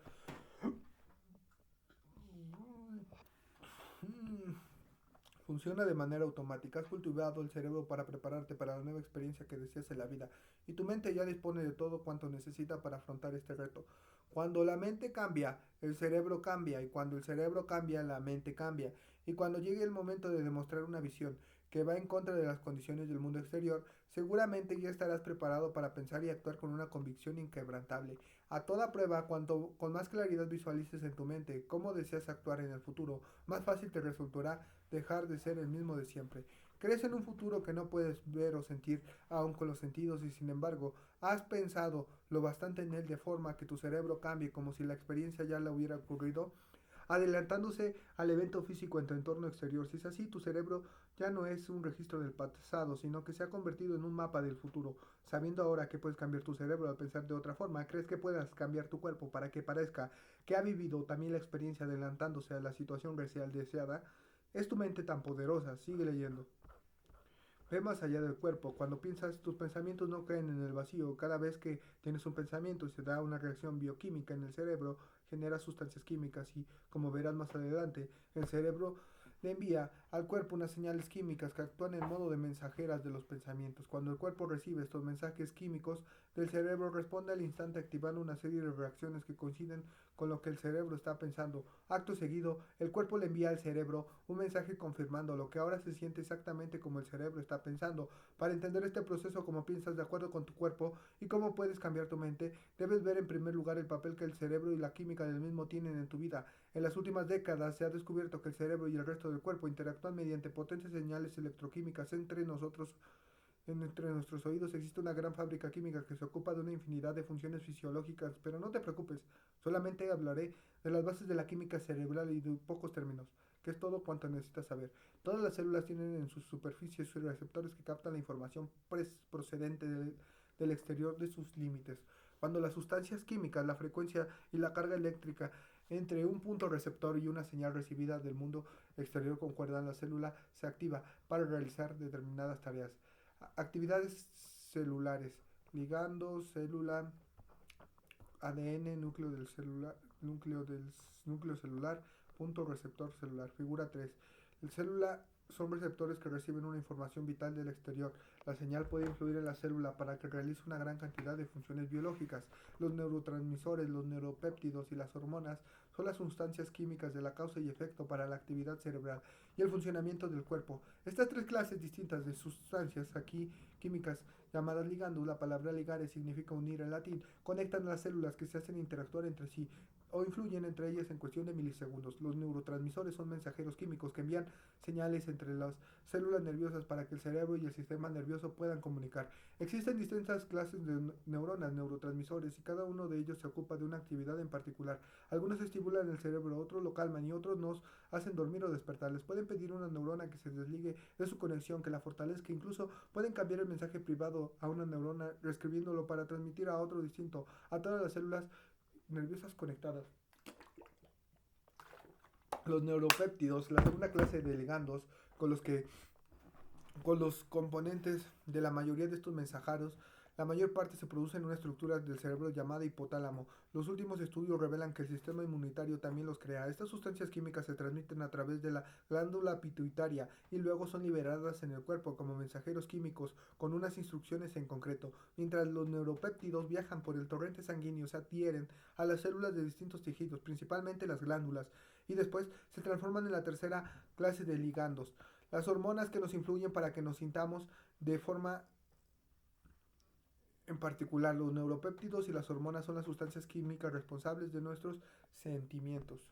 S1: funciona de manera automática. Has cultivado el cerebro para prepararte para la nueva experiencia que deseas en la vida. Y tu mente ya dispone de todo cuanto necesita para afrontar este reto. Cuando la mente cambia, el cerebro cambia. Y cuando el cerebro cambia, la mente cambia. Y cuando llegue el momento de demostrar una visión que va en contra de las condiciones del mundo exterior, seguramente ya estarás preparado para pensar y actuar con una convicción inquebrantable. A toda prueba, cuanto con más claridad visualices en tu mente cómo deseas actuar en el futuro, más fácil te resultará dejar de ser el mismo de siempre. Crees en un futuro que no puedes ver o sentir aún con los sentidos y sin embargo has pensado lo bastante en él de forma que tu cerebro cambie como si la experiencia ya le hubiera ocurrido, adelantándose al evento físico en tu entorno exterior. Si es así, tu cerebro ya no es un registro del pasado, sino que se ha convertido en un mapa del futuro. Sabiendo ahora que puedes cambiar tu cerebro al pensar de otra forma, ¿crees que puedas cambiar tu cuerpo para que parezca que ha vivido también la experiencia adelantándose a la situación real deseada? Es tu mente tan poderosa, sigue leyendo. Ve más allá del cuerpo. Cuando piensas, tus pensamientos no caen en el vacío. Cada vez que tienes un pensamiento y se da una reacción bioquímica en el cerebro, genera sustancias químicas y, como verás más adelante, el cerebro le envía al cuerpo unas señales químicas que actúan en modo de mensajeras de los pensamientos. Cuando el cuerpo recibe estos mensajes químicos del cerebro, responde al instante activando una serie de reacciones que coinciden con lo que el cerebro está pensando. Acto seguido, el cuerpo le envía al cerebro un mensaje confirmando lo que ahora se siente exactamente como el cerebro está pensando. Para entender este proceso, como piensas de acuerdo con tu cuerpo y cómo puedes cambiar tu mente, debes ver en primer lugar el papel que el cerebro y la química del mismo tienen en tu vida. En las últimas décadas se ha descubierto que el cerebro y el resto del cuerpo interactúan mediante potentes señales electroquímicas entre nuestros oídos existe una gran fábrica química que se ocupa de una infinidad de funciones fisiológicas, pero no te preocupes, solamente hablaré de las bases de la química cerebral y de pocos términos, que es todo cuanto necesitas saber. Todas las células tienen en sus superficies sus receptores que captan la información procedente del exterior de sus límites. Cuando las sustancias químicas, la frecuencia y la carga eléctrica entre un punto receptor y una señal recibida del mundo exterior concuerdan, la célula se activa para realizar determinadas tareas. Actividades celulares, ligando, célula, ADN, núcleo celular, punto receptor celular. Figura 3. El célula son receptores que reciben una información vital del exterior. La señal puede influir en la célula para que realice una gran cantidad de funciones biológicas. Los neurotransmisores, los neuropéptidos y las hormonas son las sustancias químicas de la causa y efecto para la actividad cerebral y el funcionamiento del cuerpo. Estas tres clases distintas de sustancias aquí químicas llamadas ligandos, la palabra ligare significa unir en latín, conectan las células que se hacen interactuar entre sí o influyen entre ellas en cuestión de milisegundos. Los neurotransmisores son mensajeros químicos que envían señales entre las células nerviosas para que el cerebro y el sistema nervioso puedan comunicar. Existen distintas clases de neuronas, neurotransmisores, y cada uno de ellos se ocupa de una actividad en particular. Algunos estimulan el cerebro, otros lo calman y otros nos hacen dormir o despertar. Les pueden pedir a una neurona que se desligue de su conexión, que la fortalezca. Incluso pueden cambiar el mensaje privado a una neurona, reescribiéndolo para transmitir a otro distinto a todas las células nerviosas conectadas. Los neuropéptidos, la segunda clase de ligandos con los componentes de la mayoría de estos mensajeros, la mayor parte se produce en una estructura del cerebro llamada hipotálamo. Los últimos estudios revelan que el sistema inmunitario también los crea. Estas sustancias químicas se transmiten a través de la glándula pituitaria y luego son liberadas en el cuerpo como mensajeros químicos con unas instrucciones en concreto. Mientras los neuropéptidos viajan por el torrente sanguíneo, se adhieren a las células de distintos tejidos, principalmente las glándulas, y después se transforman en la tercera clase de ligandos. Las hormonas que nos influyen para que nos sintamos de forma en particular. Los neuropéptidos y las hormonas son las sustancias químicas responsables de nuestros sentimientos.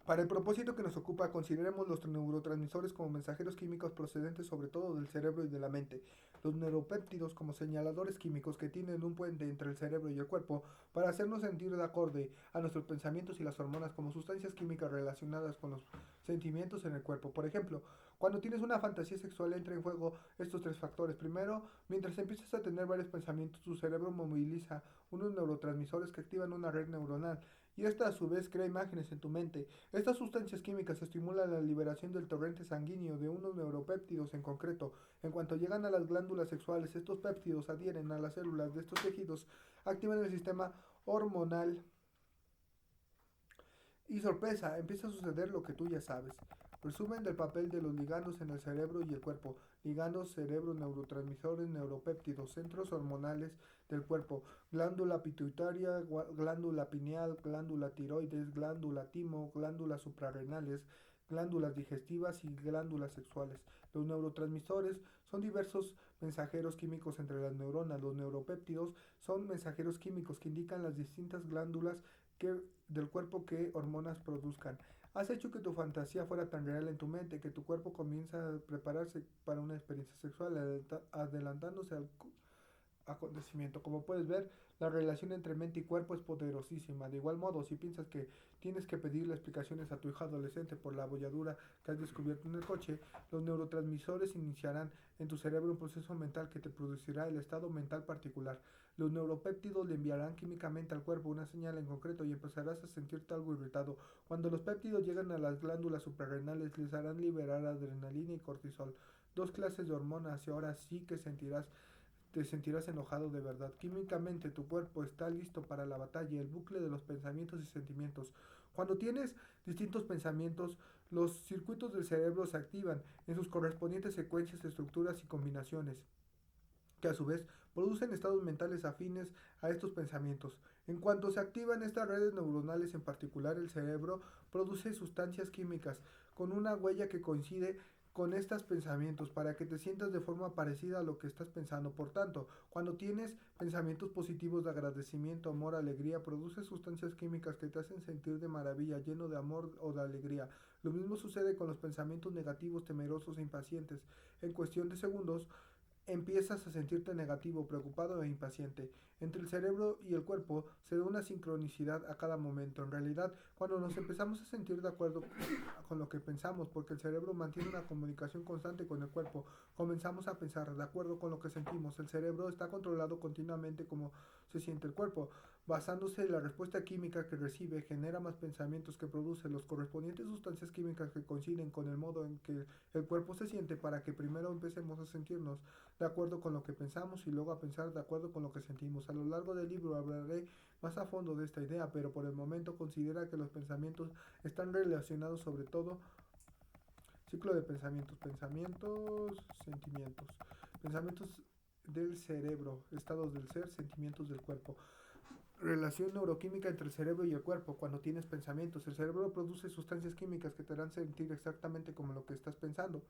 S1: Para el propósito que nos ocupa, consideremos los neurotransmisores como mensajeros químicos procedentes sobre todo del cerebro y de la mente. Los neuropéptidos como señaladores químicos que tienen un puente entre el cerebro y el cuerpo para hacernos sentir de acorde a nuestros pensamientos, y las hormonas como sustancias químicas relacionadas con los sentimientos en el cuerpo. Por ejemplo, cuando tienes una fantasía sexual entra en juego estos tres factores. Primero, mientras empiezas a tener varios pensamientos, tu cerebro moviliza unos neurotransmisores que activan una red neuronal y esta a su vez crea imágenes en tu mente. Estas sustancias químicas estimulan la liberación del torrente sanguíneo de unos neuropéptidos en concreto. En cuanto llegan a las glándulas sexuales, estos péptidos adhieren a las células de estos tejidos, activan el sistema hormonal y sorpresa, empieza a suceder lo que tú ya sabes. Resumen del papel de los ligandos en el cerebro y el cuerpo. Ligandos, cerebro, neurotransmisores, neuropéptidos, centros hormonales del cuerpo, glándula pituitaria, glándula pineal, glándula tiroides, glándula timo, glándulas suprarrenales, glándulas digestivas y glándulas sexuales. Los neurotransmisores son diversos mensajeros químicos entre las neuronas. Los neuropéptidos son mensajeros químicos que indican las distintas glándulas del cuerpo que hormonas produzcan. Has hecho que tu fantasía fuera tan real en tu mente que tu cuerpo comienza a prepararse para una experiencia sexual, adelantándose al acontecimiento. Como puedes ver, La relación entre mente y cuerpo es poderosísima. De igual modo, si piensas que tienes que pedirle explicaciones a tu hija adolescente por la abolladura que has descubierto en el coche, los neurotransmisores iniciarán en tu cerebro un proceso mental que te producirá el estado mental particular. Los neuropéptidos le enviarán químicamente al cuerpo una señal en concreto y empezarás a sentirte algo irritado. Cuando los péptidos llegan a las glándulas suprarrenales, les harán liberar adrenalina y cortisol, dos clases de hormonas, y ahora sí que te sentirás enojado de verdad. Químicamente tu cuerpo está listo para la batalla, el bucle de los pensamientos y sentimientos. Cuando tienes distintos pensamientos, los circuitos del cerebro se activan en sus correspondientes secuencias, estructuras y combinaciones, que a su vez producen estados mentales afines a estos pensamientos. En cuanto se activan estas redes neuronales, en particular el cerebro produce sustancias químicas con una huella que coincide con estos pensamientos para que te sientas de forma parecida a lo que estás pensando. Por tanto, cuando tienes pensamientos positivos de agradecimiento, amor, alegría, produces sustancias químicas que te hacen sentir de maravilla, lleno de amor o de alegría. Lo mismo sucede con los pensamientos negativos, temerosos e impacientes. En cuestión de segundos, empiezas a sentirte negativo, preocupado e impaciente. Entre el cerebro y el cuerpo se da una sincronicidad a cada momento. En realidad, cuando nos empezamos a sentir de acuerdo con lo que pensamos, porque el cerebro mantiene una comunicación constante con el cuerpo, comenzamos a pensar de acuerdo con lo que sentimos. El cerebro está controlado continuamente como se siente el cuerpo. Basándose en la respuesta química que recibe, genera más pensamientos que produce los correspondientes sustancias químicas que coinciden con el modo en que el cuerpo se siente para que primero empecemos a sentirnos de acuerdo con lo que pensamos y luego a pensar de acuerdo con lo que sentimos. A lo largo del libro hablaré más a fondo de esta idea, pero por el momento considera que los pensamientos están relacionados sobre todo ciclo de pensamientos, sentimientos, pensamientos del cerebro, estados del ser, sentimientos del cuerpo. Relación neuroquímica entre el cerebro y el cuerpo. Cuando tienes pensamientos, el cerebro produce sustancias químicas que te harán sentir exactamente como lo que estás pensando.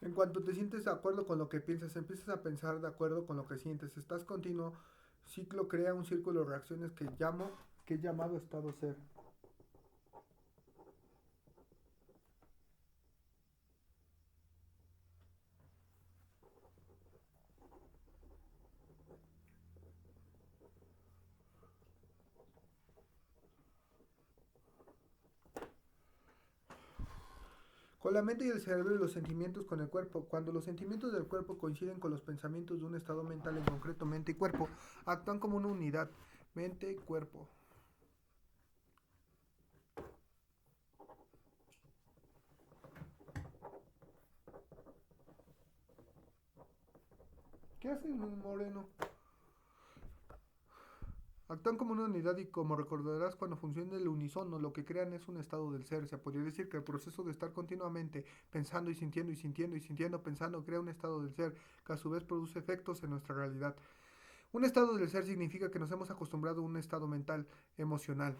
S1: En cuanto te sientes de acuerdo con lo que piensas, empiezas a pensar de acuerdo con lo que sientes. Estás continuo ciclo crea un círculo de reacciones que he llamado estado ser. Con la mente y el cerebro y los sentimientos con el cuerpo. Cuando los sentimientos del cuerpo coinciden con los pensamientos de un estado mental, en concreto mente y cuerpo, actúan como una unidad. Mente y cuerpo. ¿Qué haces, Moreno? Actúan como una unidad y como recordarás cuando funciona el unísono, lo que crean es un estado del ser. Se podría decir que el proceso de estar continuamente pensando y sintiendo y sintiendo y sintiendo, pensando, crea un estado del ser que a su vez produce efectos en nuestra realidad. Un estado del ser significa que nos hemos acostumbrado a un estado mental, emocional.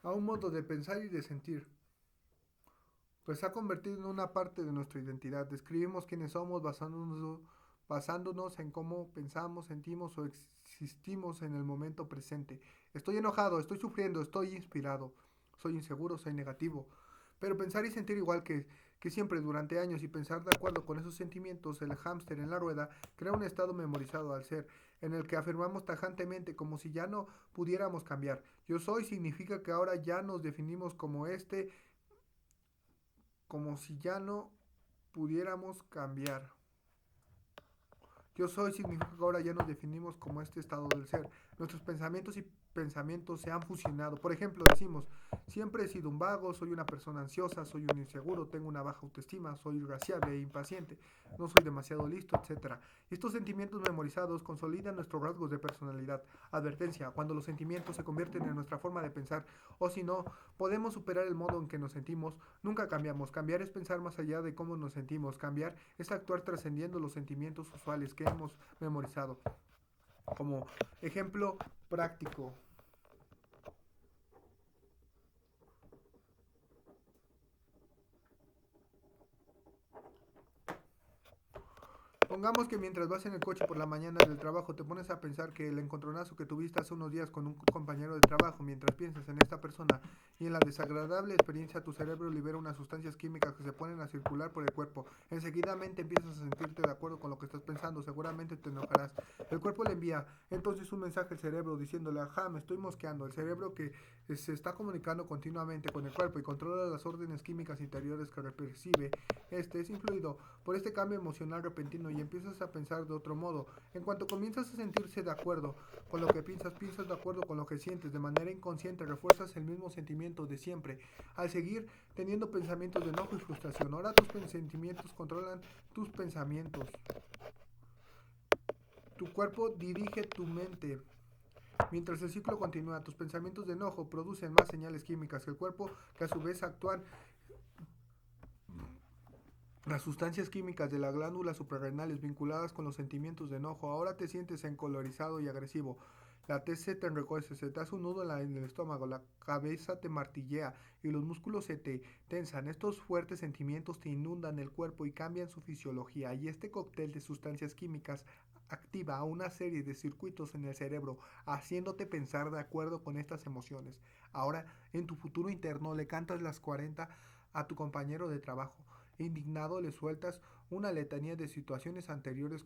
S1: A un modo de pensar y de sentir, pues se ha convertido en una parte de nuestra identidad. Describimos quiénes somos basándonos en cómo pensamos, sentimos o existimos en el momento presente. Estoy enojado, estoy sufriendo, estoy inspirado, soy inseguro, soy negativo. Pero pensar y sentir igual que siempre durante años y pensar de acuerdo con esos sentimientos, el hámster en la rueda, crea un estado memorizado al ser, en el que afirmamos tajantemente como si ya no pudiéramos cambiar. Yo soy significa que ahora ya nos definimos como como si ya no pudiéramos cambiar. Yo soy significa que ahora ya nos definimos como este estado del ser. Nuestros pensamientos y pensamientos se han fusionado. Por ejemplo, decimos, siempre he sido un vago, soy una persona ansiosa, soy un inseguro, tengo una baja autoestima, soy irascible e impaciente, no soy demasiado listo, etcétera. Estos sentimientos memorizados consolidan nuestros rasgos de personalidad. Advertencia, cuando los sentimientos se convierten en nuestra forma de pensar, o si no, podemos superar el modo en que nos sentimos, nunca cambiamos. Cambiar es pensar más allá de cómo nos sentimos. Cambiar es actuar trascendiendo los sentimientos usuales que hemos memorizado. Como ejemplo práctico, pongamos que mientras vas en el coche por la mañana del trabajo te pones a pensar que el encontronazo que tuviste hace unos días con un compañero de trabajo, mientras piensas en esta persona y en la desagradable experiencia, tu cerebro libera unas sustancias químicas que se ponen a circular por el cuerpo. Enseguidamente empiezas a sentirte de acuerdo con lo que estás pensando, seguramente te enojarás. El cuerpo le envía entonces un mensaje al cerebro diciéndole, ajá, me estoy mosqueando. El cerebro que se está comunicando continuamente con el cuerpo y controla las órdenes químicas interiores que percibe, este es influido por este cambio emocional repentino y empiezas a pensar de otro modo. En cuanto comienzas a sentirse de acuerdo con lo que piensas, piensas de acuerdo con lo que sientes. De manera inconsciente refuerzas el mismo sentimiento de siempre. Al seguir teniendo pensamientos de enojo y frustración, ahora tus sentimientos controlan tus pensamientos. Tu cuerpo dirige tu mente. Mientras el ciclo continúa, tus pensamientos de enojo producen más señales químicas que el cuerpo, que a su vez actúan las sustancias químicas de las glándulas suprarrenales vinculadas con los sentimientos de enojo. Ahora te sientes encolorizado y agresivo. La TC te enrojece, se te hace un nudo en el estómago, la cabeza te martillea y los músculos se te tensan. Estos fuertes sentimientos te inundan el cuerpo y cambian su fisiología. Y este cóctel de sustancias químicas activa una serie de circuitos en el cerebro, haciéndote pensar de acuerdo con estas emociones. Ahora, en tu futuro interno, le cantas las 40 a tu compañero de trabajo. Indignado le sueltas una letanía de situaciones anteriores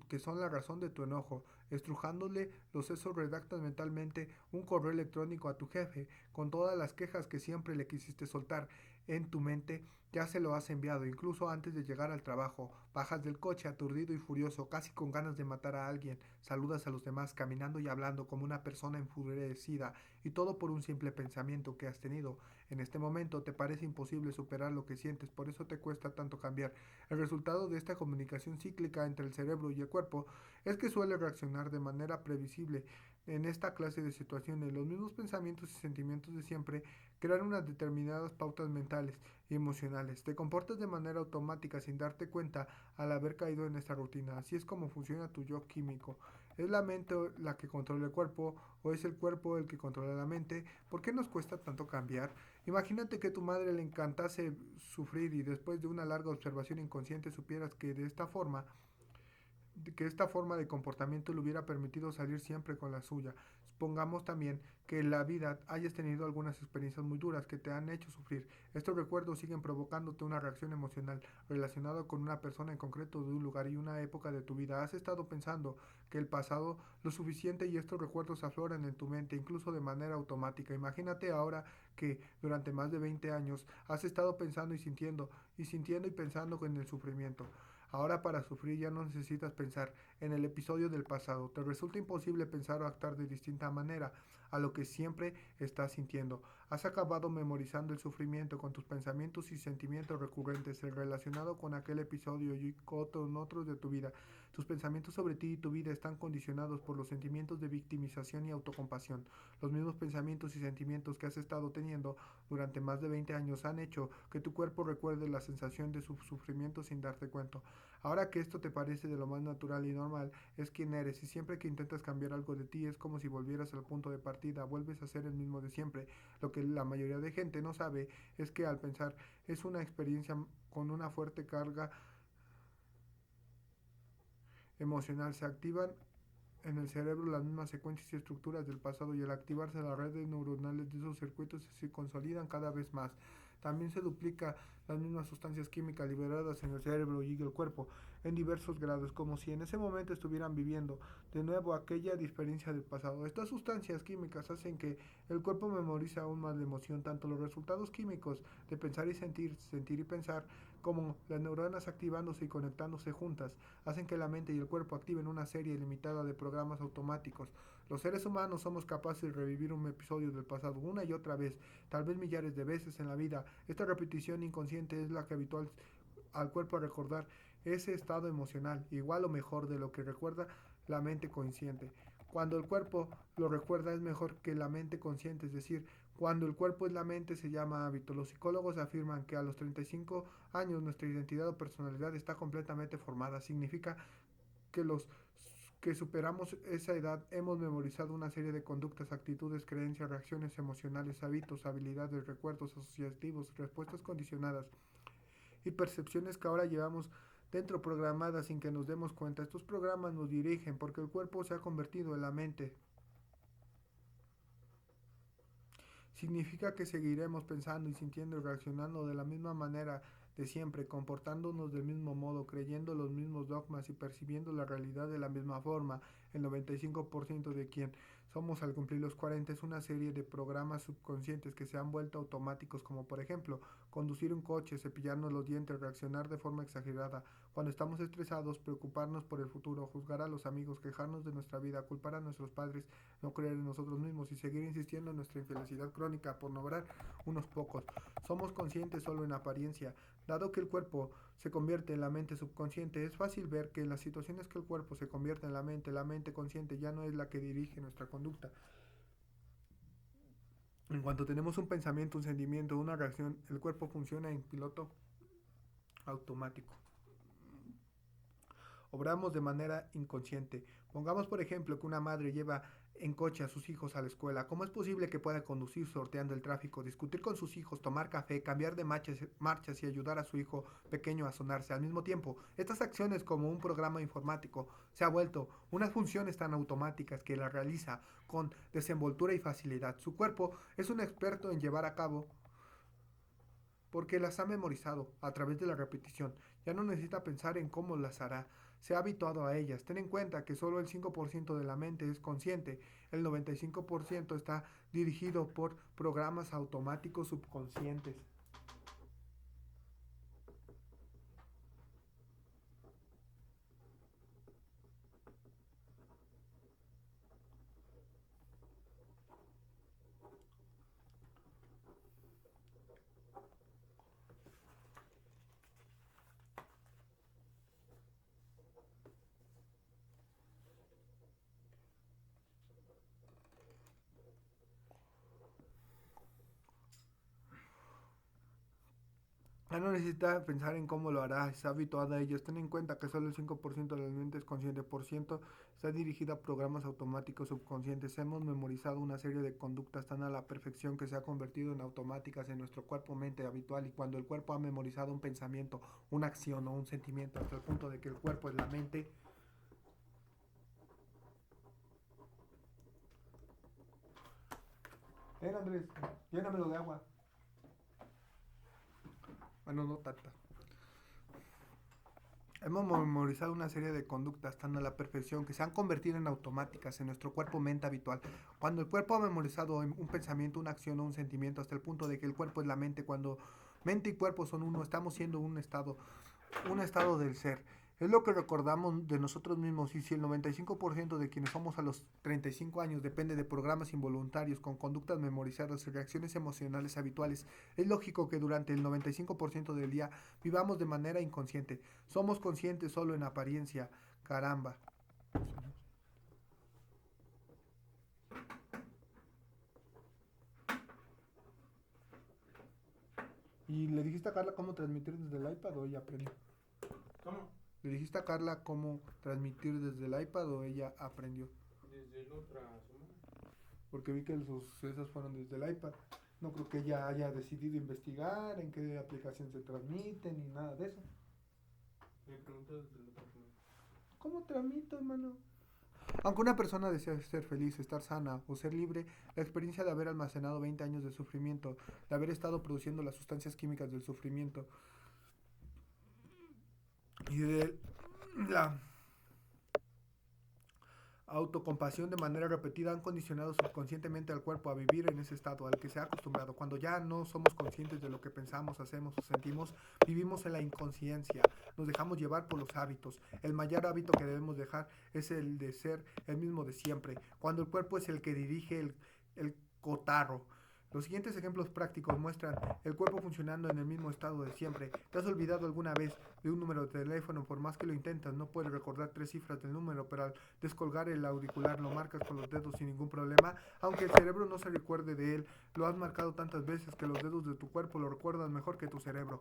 S1: que son la razón de tu enojo. Estrujándole los sesos redactas mentalmente un correo electrónico a tu jefe con todas las quejas que siempre le quisiste soltar. En tu mente ya se lo has enviado, incluso antes de llegar al trabajo. Bajas del coche aturdido y furioso, casi con ganas de matar a alguien. Saludas a los demás caminando y hablando como una persona enfurecida, y todo por un simple pensamiento que has tenido. En este momento te parece imposible superar lo que sientes, por eso te cuesta tanto cambiar. El resultado de esta comunicación cíclica entre el cerebro y el cuerpo es que suele reaccionar de manera previsible en esta clase de situaciones. Los mismos pensamientos y sentimientos de siempre crean unas determinadas pautas mentales y emocionales. Te comportas de manera automática sin darte cuenta al haber caído en esta rutina. Así es como funciona tu yo químico. ¿Es la mente la que controla el cuerpo o es el cuerpo el que controla la mente? ¿Por qué nos cuesta tanto cambiar? Imagínate que tu madre le encantase sufrir y después de una larga observación inconsciente supieras que esta forma de comportamiento le hubiera permitido salir siempre con la suya. Supongamos también que en la vida hayas tenido algunas experiencias muy duras que te han hecho sufrir. Estos recuerdos siguen provocándote una reacción emocional relacionada con una persona en concreto de un lugar y una época de tu vida. Has estado pensando que el pasado lo suficiente y estos recuerdos afloran en tu mente incluso de manera automática. Imagínate ahora que durante más de 20 años has estado pensando y sintiendo y pensando en el sufrimiento. Ahora para sufrir ya no necesitas pensar en el episodio del pasado. Te resulta imposible pensar o actuar de distinta manera a lo que siempre estás sintiendo. Has acabado memorizando el sufrimiento con tus pensamientos y sentimientos recurrentes relacionados con aquel episodio y con otros de tu vida. Tus pensamientos sobre ti y tu vida están condicionados por los sentimientos de victimización y autocompasión. Los mismos pensamientos y sentimientos que has estado teniendo durante más de 20 años han hecho que tu cuerpo recuerde la sensación de su sufrimiento sin darte cuenta. Ahora que esto te parece de lo más natural y normal, es quien eres, y siempre que intentas cambiar algo de ti es como si volvieras al punto de partida, vuelves a ser el mismo de siempre. Lo que la mayoría de gente no sabe es que al pensar es una experiencia con una fuerte carga emocional. Se activan en el cerebro las mismas secuencias y estructuras del pasado y al activarse las redes neuronales de esos circuitos se consolidan cada vez más. También se duplica las mismas sustancias químicas liberadas en el cerebro y el cuerpo en diversos grados, como si en ese momento estuvieran viviendo de nuevo aquella experiencia del pasado. Estas sustancias químicas hacen que el cuerpo memorice aún más la emoción, tanto los resultados químicos de pensar y sentir, sentir y pensar, como las neuronas activándose y conectándose juntas, hacen que la mente y el cuerpo activen una serie limitada de programas automáticos. Los seres humanos somos capaces de revivir un episodio del pasado una y otra vez, tal vez millares de veces en la vida. Esta repetición inconsciente es la que habitual al cuerpo a recordar ese estado emocional, igual o mejor de lo que recuerda la mente consciente. Cuando el cuerpo lo recuerda es mejor que la mente consciente, es decir, cuando el cuerpo es la mente se llama hábito. Los psicólogos afirman que a los 35 años nuestra identidad o personalidad está completamente formada. Significa que los que superamos esa edad hemos memorizado una serie de conductas, actitudes, creencias, reacciones emocionales, hábitos, habilidades, recuerdos asociativos, respuestas condicionadas y percepciones que ahora llevamos dentro programadas sin que nos demos cuenta. Estos programas nos dirigen porque el cuerpo se ha convertido en la mente. Significa que seguiremos pensando y sintiendo y reaccionando de la misma manera de siempre, comportándonos del mismo modo, creyendo los mismos dogmas y percibiendo la realidad de la misma forma. El 95% de quien somos al cumplir los 40 es una serie de programas subconscientes que se han vuelto automáticos, como por ejemplo conducir un coche, cepillarnos los dientes, reaccionar de forma exagerada cuando estamos estresados, preocuparnos por el futuro, juzgar a los amigos, quejarnos de nuestra vida, culpar a nuestros padres, no creer en nosotros mismos y seguir insistiendo en nuestra infelicidad crónica, por nombrar unos pocos. Somos conscientes solo en apariencia. Dado que el cuerpo se convierte en la mente subconsciente, es fácil ver que en las situaciones que el cuerpo se convierte en la mente consciente ya no es la que dirige nuestra conducta. En cuanto tenemos un pensamiento, un sentimiento, una reacción, el cuerpo funciona en piloto automático. Obramos de manera inconsciente. Pongamos por ejemplo que una madre lleva en coche a sus hijos a la escuela. ¿Cómo es posible que pueda conducir sorteando el tráfico, discutir con sus hijos, tomar café, cambiar de marchas y ayudar a su hijo pequeño a sonarse al mismo tiempo? Estas acciones, como un programa informático, se ha vuelto unas funciones tan automáticas que las realiza con desenvoltura y facilidad. Su cuerpo es un experto en llevar a cabo porque las ha memorizado a través de la repetición. Ya no necesita pensar en cómo las hará. Se ha habituado a ellas. Ten en cuenta que solo el 5% de la mente es consciente. El 95% está dirigido por programas automáticos subconscientes. Ya no necesita pensar en cómo lo hará, está habituada a ellos. Ten en cuenta que solo el 5% de la mente es consciente, por ciento está dirigida a programas automáticos subconscientes. Hemos memorizado una serie de conductas tan a la perfección que se ha convertido en automáticas en nuestro cuerpo-mente habitual. Y cuando el cuerpo ha memorizado un pensamiento, una acción o un sentimiento hasta el punto de que el cuerpo es la mente, Andrés, llénamelo de agua. Bueno, no tanta. Hemos memorizado una serie de conductas tan a la perfección que se han convertido en automáticas en nuestro cuerpo-mente habitual. Cuando el cuerpo ha memorizado un pensamiento, una acción o un sentimiento hasta el punto de que el cuerpo es la mente, cuando mente y cuerpo son uno, estamos siendo un estado del ser. Es lo que recordamos de nosotros mismos y si el 95% de quienes somos a los 35 años depende de programas involuntarios con conductas memorizadas y reacciones emocionales habituales, es lógico que durante el 95% del día vivamos de manera inconsciente. Somos conscientes solo en apariencia. Caramba. ¿Y le dijiste a Carla cómo transmitir desde el iPad o ella aprendió?
S2: ¿Cómo?
S1: ¿Le dijiste a Carla cómo transmitir desde el iPad o ella aprendió?
S2: Desde la otra semana.
S1: Porque vi que esas fueron desde el iPad. No creo que ella haya decidido investigar en qué aplicación se transmite ni nada de eso.
S2: Me preguntó desde la otra semana.
S1: ¿Cómo tramito, hermano? Aunque una persona desea ser feliz, estar sana o ser libre, la experiencia de haber almacenado 20 años de sufrimiento, de haber estado produciendo las sustancias químicas del sufrimiento y de la autocompasión de manera repetida han condicionado subconscientemente al cuerpo a vivir en ese estado al que se ha acostumbrado. Cuando ya no somos conscientes de lo que pensamos, hacemos o sentimos, vivimos en la inconsciencia, nos dejamos llevar por los hábitos. El mayor hábito que debemos dejar es el de ser el mismo de siempre, cuando el cuerpo es el que dirige el cotarro. Los siguientes ejemplos prácticos muestran el cuerpo funcionando en el mismo estado de siempre. ¿Te has olvidado alguna vez de un número de teléfono? Por más que lo intentas, no puedes recordar tres cifras del número, pero al descolgar el auricular lo marcas con los dedos sin ningún problema. Aunque el cerebro no se recuerde de él, lo has marcado tantas veces que los dedos de tu cuerpo lo recuerdan mejor que tu cerebro.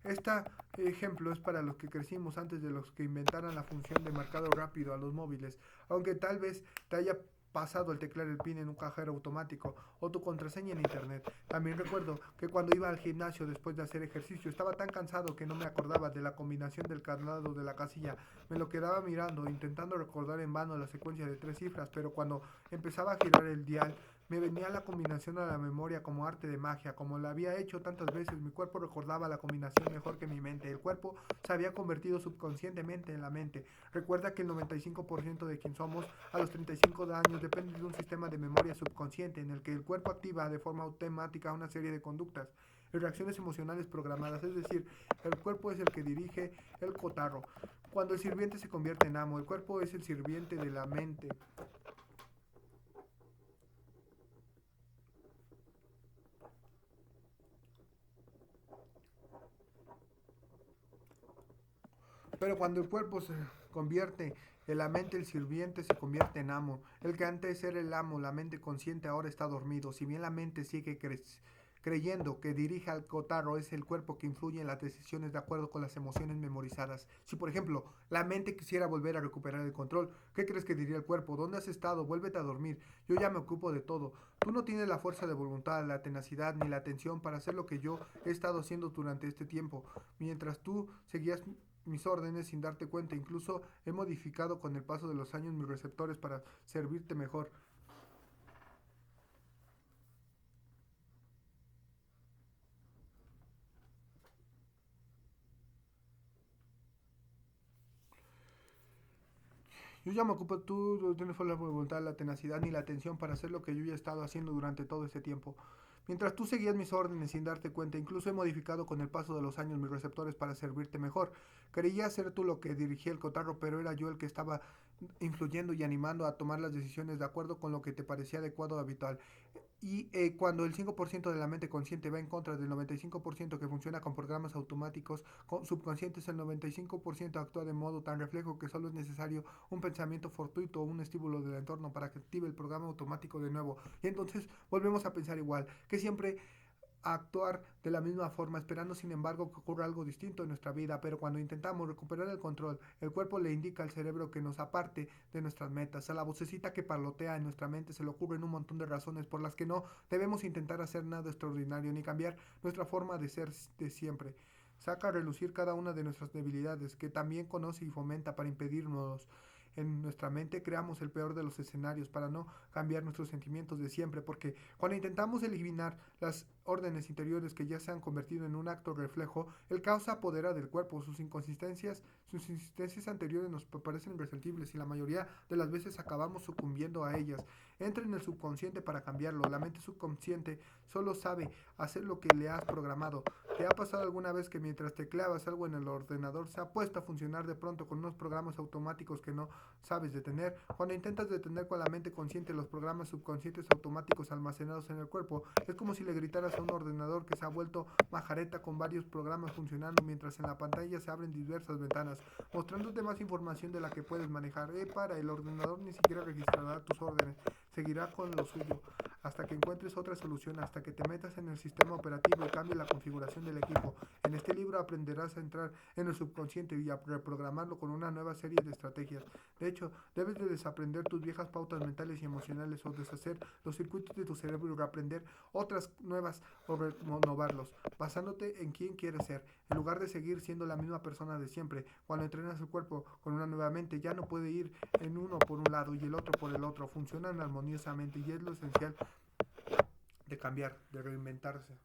S1: Este ejemplo es para los que crecimos antes de los que inventaran la función de marcado rápido a los móviles, aunque tal vez te haya pasado el teclar el pin en un cajero automático o tu contraseña en internet. También recuerdo que cuando iba al gimnasio después de hacer ejercicio estaba tan cansado que no me acordaba de la combinación del candado de la casilla. Me lo quedaba mirando, intentando recordar en vano la secuencia de tres cifras, pero cuando empezaba a girar el dial me venía la combinación a la memoria como arte de magia. Como la había hecho tantas veces, mi cuerpo recordaba la combinación mejor que mi mente. El cuerpo se había convertido subconscientemente en la mente. Recuerda que el 95% de quien somos a los 35 años depende de un sistema de memoria subconsciente en el que el cuerpo activa de forma automática una serie de conductas y reacciones emocionales programadas. Es decir, el cuerpo es el que dirige el cotarro. Cuando el sirviente se convierte en amo, el cuerpo es el sirviente de la mente. Pero cuando el cuerpo se convierte en la mente, el sirviente se convierte en amo. El que antes era el amo, la mente consciente, ahora está dormido. Si bien la mente sigue creyendo que dirige al cotarro, es el cuerpo que influye en las decisiones de acuerdo con las emociones memorizadas. Si, por ejemplo, la mente quisiera volver a recuperar el control, ¿qué crees que diría el cuerpo? ¿Dónde has estado? Vuélvete a dormir. Yo ya me ocupo de todo. Tú no tienes la fuerza de voluntad, la tenacidad ni la atención para hacer lo que yo he estado haciendo durante este tiempo. Mientras tú seguías mis órdenes sin darte cuenta. Incluso he modificado con el paso de los años mis receptores para servirte mejor. Yo ya me ocupo, tú no tienes la voluntad, la tenacidad ni la atención para hacer lo que yo ya he estado haciendo durante todo este tiempo. Mientras tú seguías mis órdenes sin darte cuenta, incluso he modificado con el paso de los años mis receptores para servirte mejor. Creía ser tú lo que dirigía el cotarro, pero era yo el que estaba influyendo y animando a tomar las decisiones de acuerdo con lo que te parecía adecuado o habitual. Y cuando el 5% de la mente consciente va en contra del 95% que funciona con programas automáticos subconscientes, el 95% actúa de modo tan reflejo que solo es necesario un pensamiento fortuito o un estímulo del entorno para que active el programa automático de nuevo. Y entonces volvemos a pensar igual, que siempre a actuar de la misma forma, esperando sin embargo que ocurra algo distinto en nuestra vida, pero cuando intentamos recuperar el control, el cuerpo le indica al cerebro que nos aparte de nuestras metas. A la vocecita que parlotea en nuestra mente se le ocurren un montón de razones por las que no debemos intentar hacer nada extraordinario ni cambiar nuestra forma de ser de siempre. Saca a relucir cada una de nuestras debilidades, que también conoce y fomenta para impedirnos. En nuestra mente creamos el peor de los escenarios para no cambiar nuestros sentimientos de siempre, porque cuando intentamos eliminar las órdenes interiores que ya se han convertido en un acto reflejo, el caos se apodera del cuerpo, sus insistencias anteriores nos parecen irresentibles y la mayoría de las veces acabamos sucumbiendo a ellas. Entra en el subconsciente para cambiarlo. La mente subconsciente solo sabe hacer lo que le has programado. ¿Te ha pasado alguna vez que mientras tecleabas algo en el ordenador se ha puesto a funcionar de pronto con unos programas automáticos que no sabes detener? Cuando intentas detener con la mente consciente los programas subconscientes automáticos almacenados en el cuerpo, es como si le gritaras a un ordenador que se ha vuelto majareta con varios programas funcionando mientras en la pantalla se abren diversas ventanas, mostrándote más información de la que puedes manejar. Para, el ordenador ni siquiera registrará tus órdenes, seguirá con lo suyo hasta que encuentres otra solución, hasta que te metas en el sistema operativo y cambies la configuración del equipo. En este libro aprenderás a entrar en el subconsciente y a reprogramarlo con una nueva serie de estrategias. De hecho, debes de desaprender tus viejas pautas mentales y emocionales o deshacer los circuitos de tu cerebro y reaprender otras nuevas o renovarlos, basándote en quién quieres ser, en lugar de seguir siendo la misma persona de siempre. Cuando entrenas el cuerpo con una nueva mente, ya no puede ir en uno por un lado y el otro por el otro, funcionan armoniosamente y es lo esencial de cambiar, de reinventarse.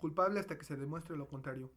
S1: culpable hasta que se demuestre lo contrario.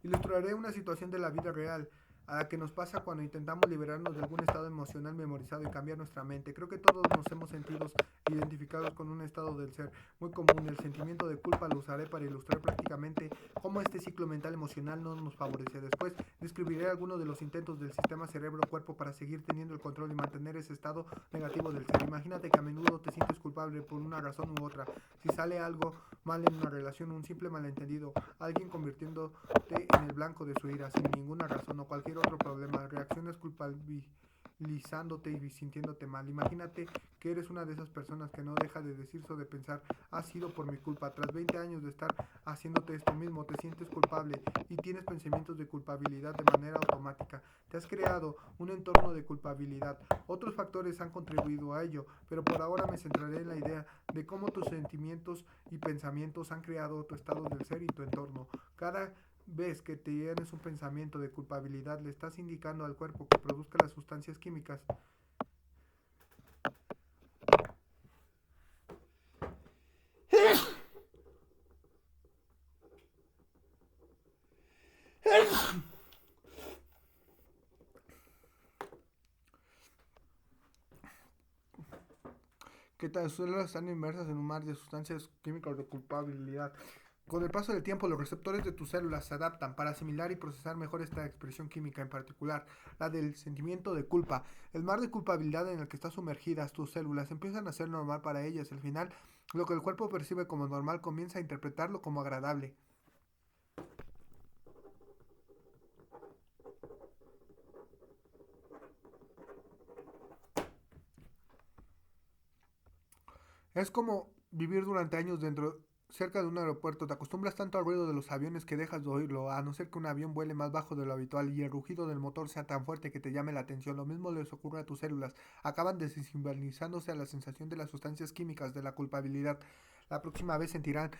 S1: Ilustraré una situación de la vida real a la que nos pasa cuando intentamos liberarnos de algún estado emocional memorizado y cambiar nuestra mente. Creo que todos nos hemos sentido identificados con un estado del ser muy común. El sentimiento de culpa lo usaré para ilustrar prácticamente cómo este ciclo mental emocional no nos favorece. Después describiré algunos de los intentos del sistema cerebro-cuerpo para seguir teniendo el control y mantener ese estado negativo del ser. Imagínate que a menudo te sientes culpable por una razón u otra. Si sale algo mal en una relación, un simple malentendido, alguien convirtiéndote en el blanco de su ira sin ninguna razón o cualquier otro problema, reacciones culpabilizándote y sintiéndote mal. Imagínate que eres una de esas personas que no deja de decirse o de pensar, ha sido por mi culpa. Tras 20 años de estar haciéndote esto mismo, te sientes culpable y tienes pensamientos de culpabilidad de manera automática. Te has creado un entorno de culpabilidad. Otros factores han contribuido a ello, pero por ahora me centraré en la idea de cómo tus sentimientos y pensamientos han creado tu estado del ser y tu entorno. Cada vez que tienes un pensamiento de culpabilidad, le estás indicando al cuerpo que produzca las sustancias químicas que tan solo están inmersas en un mar de sustancias químicas de culpabilidad. Con el paso del tiempo, los receptores de tus células se adaptan para asimilar y procesar mejor esta expresión química, en particular la del sentimiento de culpa. El mar de culpabilidad en el que están sumergidas tus células empiezan a ser normal para ellas. Al final, lo que el cuerpo percibe como normal comienza a interpretarlo como agradable. Es como vivir durante años cerca de un aeropuerto. Te acostumbras tanto al ruido de los aviones que dejas de oírlo, a no ser que un avión vuele más bajo de lo habitual y el rugido del motor sea tan fuerte que te llame la atención. Lo mismo les ocurre a tus células. Acaban desensibilizándose a la sensación de las sustancias químicas de la culpabilidad. La próxima vez sentirán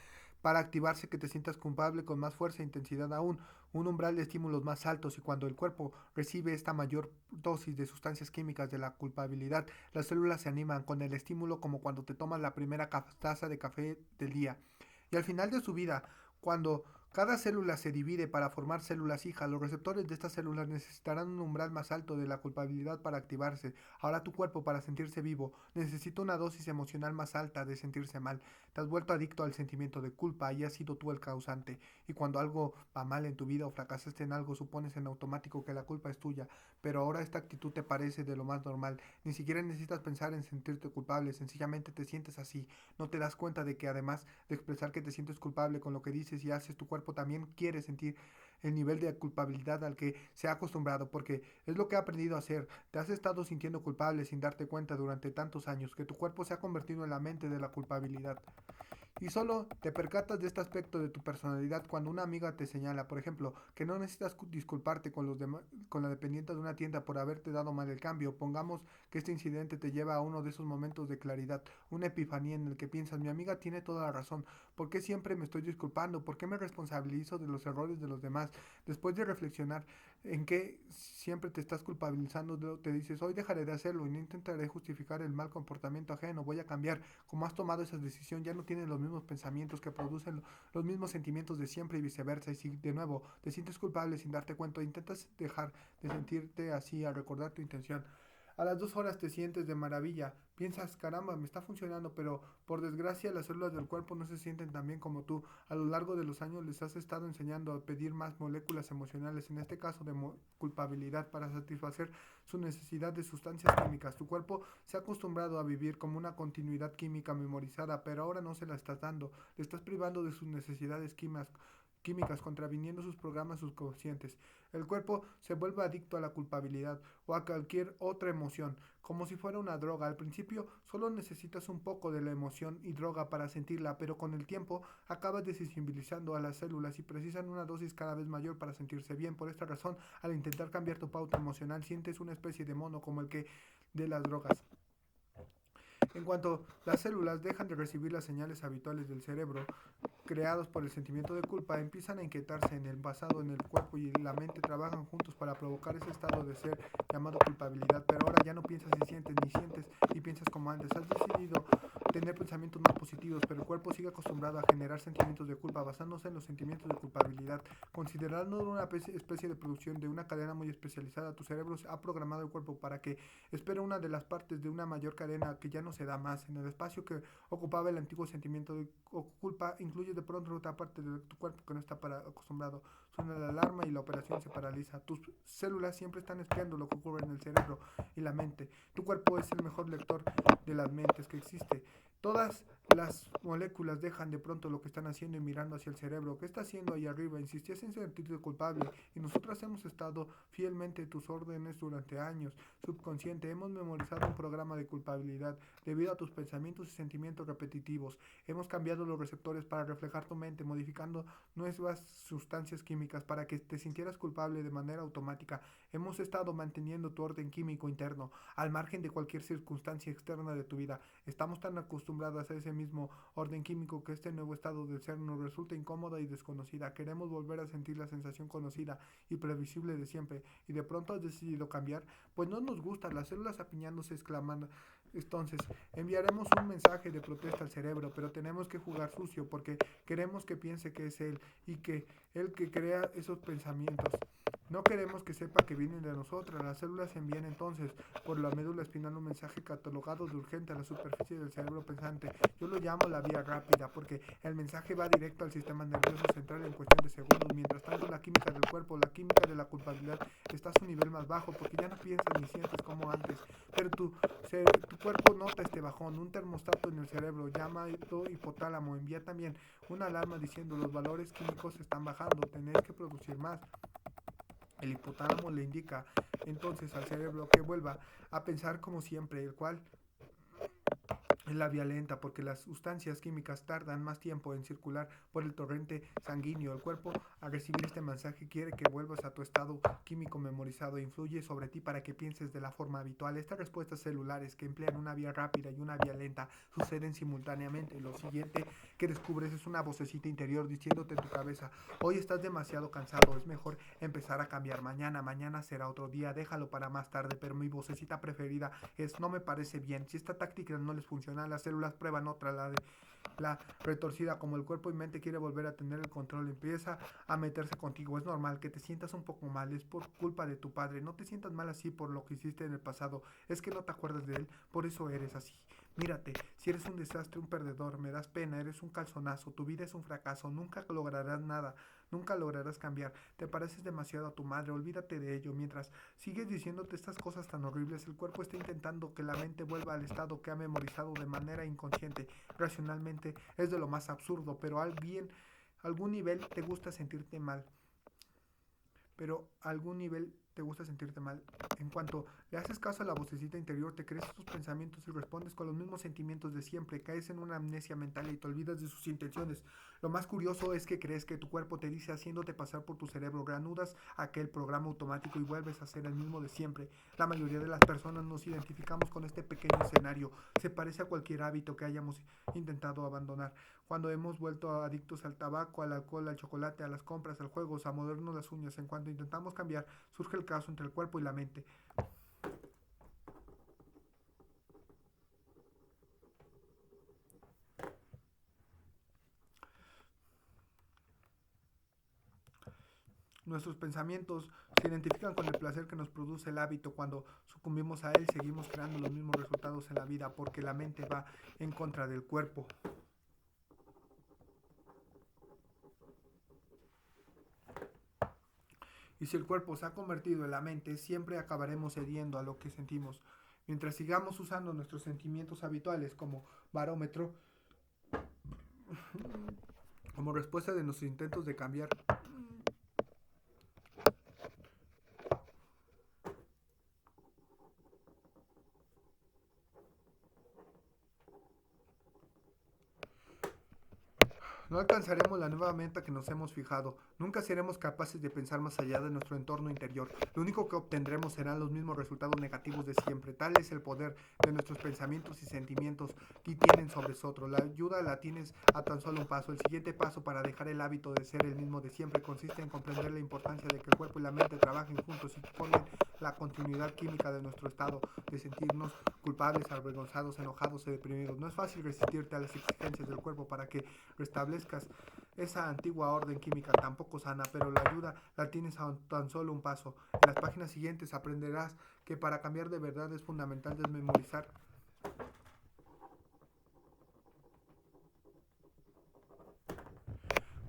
S1: para activarse que te sientas culpable con más fuerza e intensidad aún, un umbral de estímulos más altos, y cuando el cuerpo recibe esta mayor dosis de sustancias químicas de la culpabilidad, las células se animan con el estímulo como cuando te tomas la primera taza de café del día. Y al final de su vida, cuando cada célula se divide para formar células hijas, los receptores de estas células necesitarán un umbral más alto de la culpabilidad para activarse. Ahora tu cuerpo, para sentirse vivo, necesita una dosis emocional más alta de sentirse mal. Te has vuelto adicto al sentimiento de culpa y has sido tú el causante. Y cuando algo va mal en tu vida o fracasaste en algo, supones en automático que la culpa es tuya. Pero ahora esta actitud te parece de lo más normal. Ni siquiera necesitas pensar en sentirte culpable, sencillamente te sientes así. No te das cuenta de que además de expresar que te sientes culpable con lo que dices y haces, tu cuerpo también quiere sentir el nivel de culpabilidad al que se ha acostumbrado, porque es lo que ha aprendido a hacer. Te has estado sintiendo culpable sin darte cuenta durante tantos años que tu cuerpo se ha convertido en la mente de la culpabilidad. Y solo te percatas de este aspecto de tu personalidad cuando una amiga te señala, por ejemplo, que no necesitas disculparte con la dependiente de una tienda por haberte dado mal el cambio. Pongamos que este incidente te lleva a uno de esos momentos de claridad, una epifanía en el que piensas, mi amiga tiene toda la razón, ¿por qué siempre me estoy disculpando? ¿Por qué me responsabilizo de los errores de los demás? Después de reflexionar en que siempre te estás culpabilizando, te dices, hoy dejaré de hacerlo y no intentaré justificar el mal comportamiento ajeno, voy a cambiar. Como has tomado esa decisión, ya no tienes los mismos pensamientos que producen los mismos sentimientos de siempre y viceversa. Y si de nuevo te sientes culpable sin darte cuenta, intentas dejar de sentirte así al recordar tu intención. A las 2 horas te sientes de maravilla, piensas, caramba, me está funcionando, pero por desgracia las células del cuerpo no se sienten tan bien como tú. A lo largo de los años les has estado enseñando a pedir más moléculas emocionales, en este caso de culpabilidad, para satisfacer su necesidad de sustancias químicas. Tu cuerpo se ha acostumbrado a vivir como una continuidad química memorizada, pero ahora no se la estás dando, le estás privando de sus necesidades químicas, contraviniendo sus programas subconscientes. El cuerpo se vuelve adicto a la culpabilidad o a cualquier otra emoción, como si fuera una droga. Al principio solo necesitas un poco de la emoción y droga para sentirla, pero con el tiempo acabas desensibilizando a las células y precisan una dosis cada vez mayor para sentirse bien. Por esta razón, al intentar cambiar tu pauta emocional, sientes una especie de mono como el que de las drogas. En cuanto las células dejan de recibir las señales habituales del cerebro, creados por el sentimiento de culpa, empiezan a inquietarse en el pasado, en el cuerpo y la mente trabajan juntos para provocar ese estado de ser llamado culpabilidad, pero ahora ya no piensas y sientes, ni sientes y piensas como antes. Has decidido tener pensamientos más positivos, pero el cuerpo sigue acostumbrado a generar sentimientos de culpa basándose en los sentimientos de culpabilidad. Considerando una especie de producción de una cadena muy especializada, tu cerebro ha programado el cuerpo para que espere una de las partes de una mayor cadena que ya no se da más. En el espacio que ocupaba el antiguo sentimiento de culpa, incluye de pronto otra parte de tu cuerpo que no está acostumbrado. Suena la alarma y la operación se paraliza. Tus células siempre están espiando lo que ocurre en el cerebro y la mente. Tu cuerpo es el mejor lector de las mentes que existe. Todas las moléculas dejan de pronto lo que están haciendo y mirando hacia el cerebro. ¿Qué está haciendo ahí arriba? Insistías en sentirte culpable y nosotras hemos estado fielmente tus órdenes durante años. Subconsciente, hemos memorizado un programa de culpabilidad debido a tus pensamientos y sentimientos repetitivos. Hemos cambiado los receptores para reflejar tu mente, modificando nuevas sustancias químicas para que te sintieras culpable de manera automática. Hemos estado manteniendo tu orden químico interno, al margen de cualquier circunstancia externa de tu vida. Estamos tan acostumbrados a ese mismo orden químico que este nuevo estado del ser nos resulta incómoda y desconocida. Queremos volver a sentir la sensación conocida y previsible de siempre, y de pronto has decidido cambiar, pues no nos gusta, las células apiñándose, exclamando. Entonces, enviaremos un mensaje de protesta al cerebro, pero tenemos que jugar sucio porque queremos que piense que es él y que él que crea esos pensamientos. No queremos que sepa que vienen de nosotras. Las células envían entonces por la médula espinal un mensaje catalogado de urgente a la superficie del cerebro pensante. Yo lo llamo la vía rápida porque el mensaje va directo al sistema nervioso central en cuestión de segundos. Mientras tanto, la química del cuerpo, la química de la culpabilidad, está a su nivel más bajo porque ya no piensas ni sientes como antes. Pero tu cuerpo nota este bajón. Un termostato en el cerebro, llamado hipotálamo, envía también una alarma diciendo los valores químicos están bajando, tenéis que producir más. El hipotálamo le indica entonces al cerebro que vuelva a pensar como siempre, el cual es la vía lenta porque las sustancias químicas tardan más tiempo en circular por el torrente sanguíneo. El cuerpo, al recibir este mensaje, quiere que vuelvas a tu estado químico memorizado e influye sobre ti para que pienses de la forma habitual. Estas respuestas celulares que emplean una vía rápida y una vía lenta suceden simultáneamente. Lo siguiente que descubres es una vocecita interior diciéndote en tu cabeza: hoy estás demasiado cansado, es mejor empezar a cambiar. Mañana será otro día, déjalo para más tarde. Pero mi vocecita preferida es: no me parece bien. Si esta táctica no les funciona, las células prueban otra, la retorcida. Como el cuerpo y mente quiere volver a tener el control, empieza a meterse contigo. Es normal que te sientas un poco mal, es por culpa de tu padre. No te sientas mal así por lo que hiciste en el pasado, es que no te acuerdas de él, por eso eres así. Mírate, si eres un desastre, un perdedor, me das pena, eres un calzonazo, tu vida es un fracaso, nunca lograrás nada, nunca lograrás cambiar, te pareces demasiado a tu madre, olvídate de ello. Mientras sigues diciéndote estas cosas tan horribles, el cuerpo está intentando que la mente vuelva al estado que ha memorizado de manera inconsciente. Racionalmente es de lo más absurdo, pero algún nivel te gusta sentirte mal. Pero a algún nivel te gusta sentirte mal. En cuanto le haces caso a la vocecita interior, te crees tus pensamientos y respondes con los mismos sentimientos de siempre. Caes en una amnesia mental y te olvidas de sus intenciones. Lo más curioso es que crees que tu cuerpo te dice haciéndote pasar por tu cerebro. Reanudas aquel programa automático y vuelves a ser el mismo de siempre. La mayoría de las personas nos identificamos con este pequeño escenario. Se parece a cualquier hábito que hayamos intentado abandonar. Cuando hemos vuelto adictos al tabaco, al alcohol, al chocolate, a las compras, al juego, a mordernos las uñas. En cuanto intentamos cambiar, surge el caos entre el cuerpo y la mente. Nuestros pensamientos se identifican con el placer que nos produce el hábito. Cuando sucumbimos a él, seguimos creando los mismos resultados en la vida porque la mente va en contra del cuerpo. Y si el cuerpo se ha convertido en la mente, siempre acabaremos cediendo a lo que sentimos. Mientras sigamos usando nuestros sentimientos habituales como barómetro, como respuesta de nuestros intentos de cambiar, no alcanzaremos la nueva meta que nos hemos fijado. Nunca seremos capaces de pensar más allá de nuestro entorno interior. Lo único que obtendremos serán los mismos resultados negativos de siempre. Tal es el poder de nuestros pensamientos y sentimientos que tienen sobre nosotros. La ayuda la tienes a tan solo un paso. El siguiente paso para dejar el hábito de ser el mismo de siempre consiste en comprender la importancia de que el cuerpo y la mente trabajen juntos y formen la continuidad química de nuestro estado, de sentirnos culpables, avergonzados, enojados y deprimidos. No es fácil resistirte a las exigencias del cuerpo para que restablezcas esa antigua orden química tan poco sana, pero la ayuda la tienes a tan solo un paso. En las páginas siguientes aprenderás que para cambiar de verdad es fundamental desmemorizar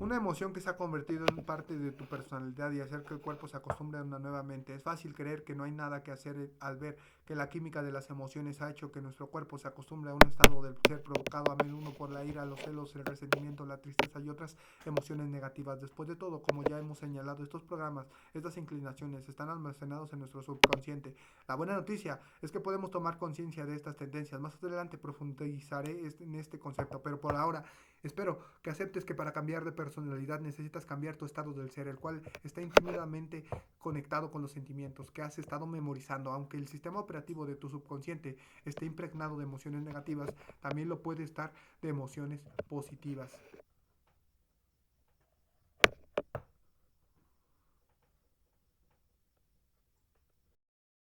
S1: una emoción que se ha convertido en parte de tu personalidad y hacer que el cuerpo se acostumbre a una nueva mente. Es fácil creer que no hay nada que hacer al ver que la química de las emociones ha hecho que nuestro cuerpo se acostumbre a un estado del ser provocado a menudo por la ira, los celos, el resentimiento, la tristeza y otras emociones negativas. Después de todo, como ya hemos señalado, estos programas, estas inclinaciones están almacenados en nuestro subconsciente. La buena noticia es que podemos tomar conciencia de estas tendencias. Más adelante profundizaré en este concepto, pero por ahora espero que aceptes que para cambiar de personalidad necesitas cambiar tu estado del ser, el cual está íntimamente conectado con los sentimientos que has estado memorizando. Aunque el sistema operativo de tu subconsciente esté impregnado de emociones negativas, también lo puede estar de emociones positivas.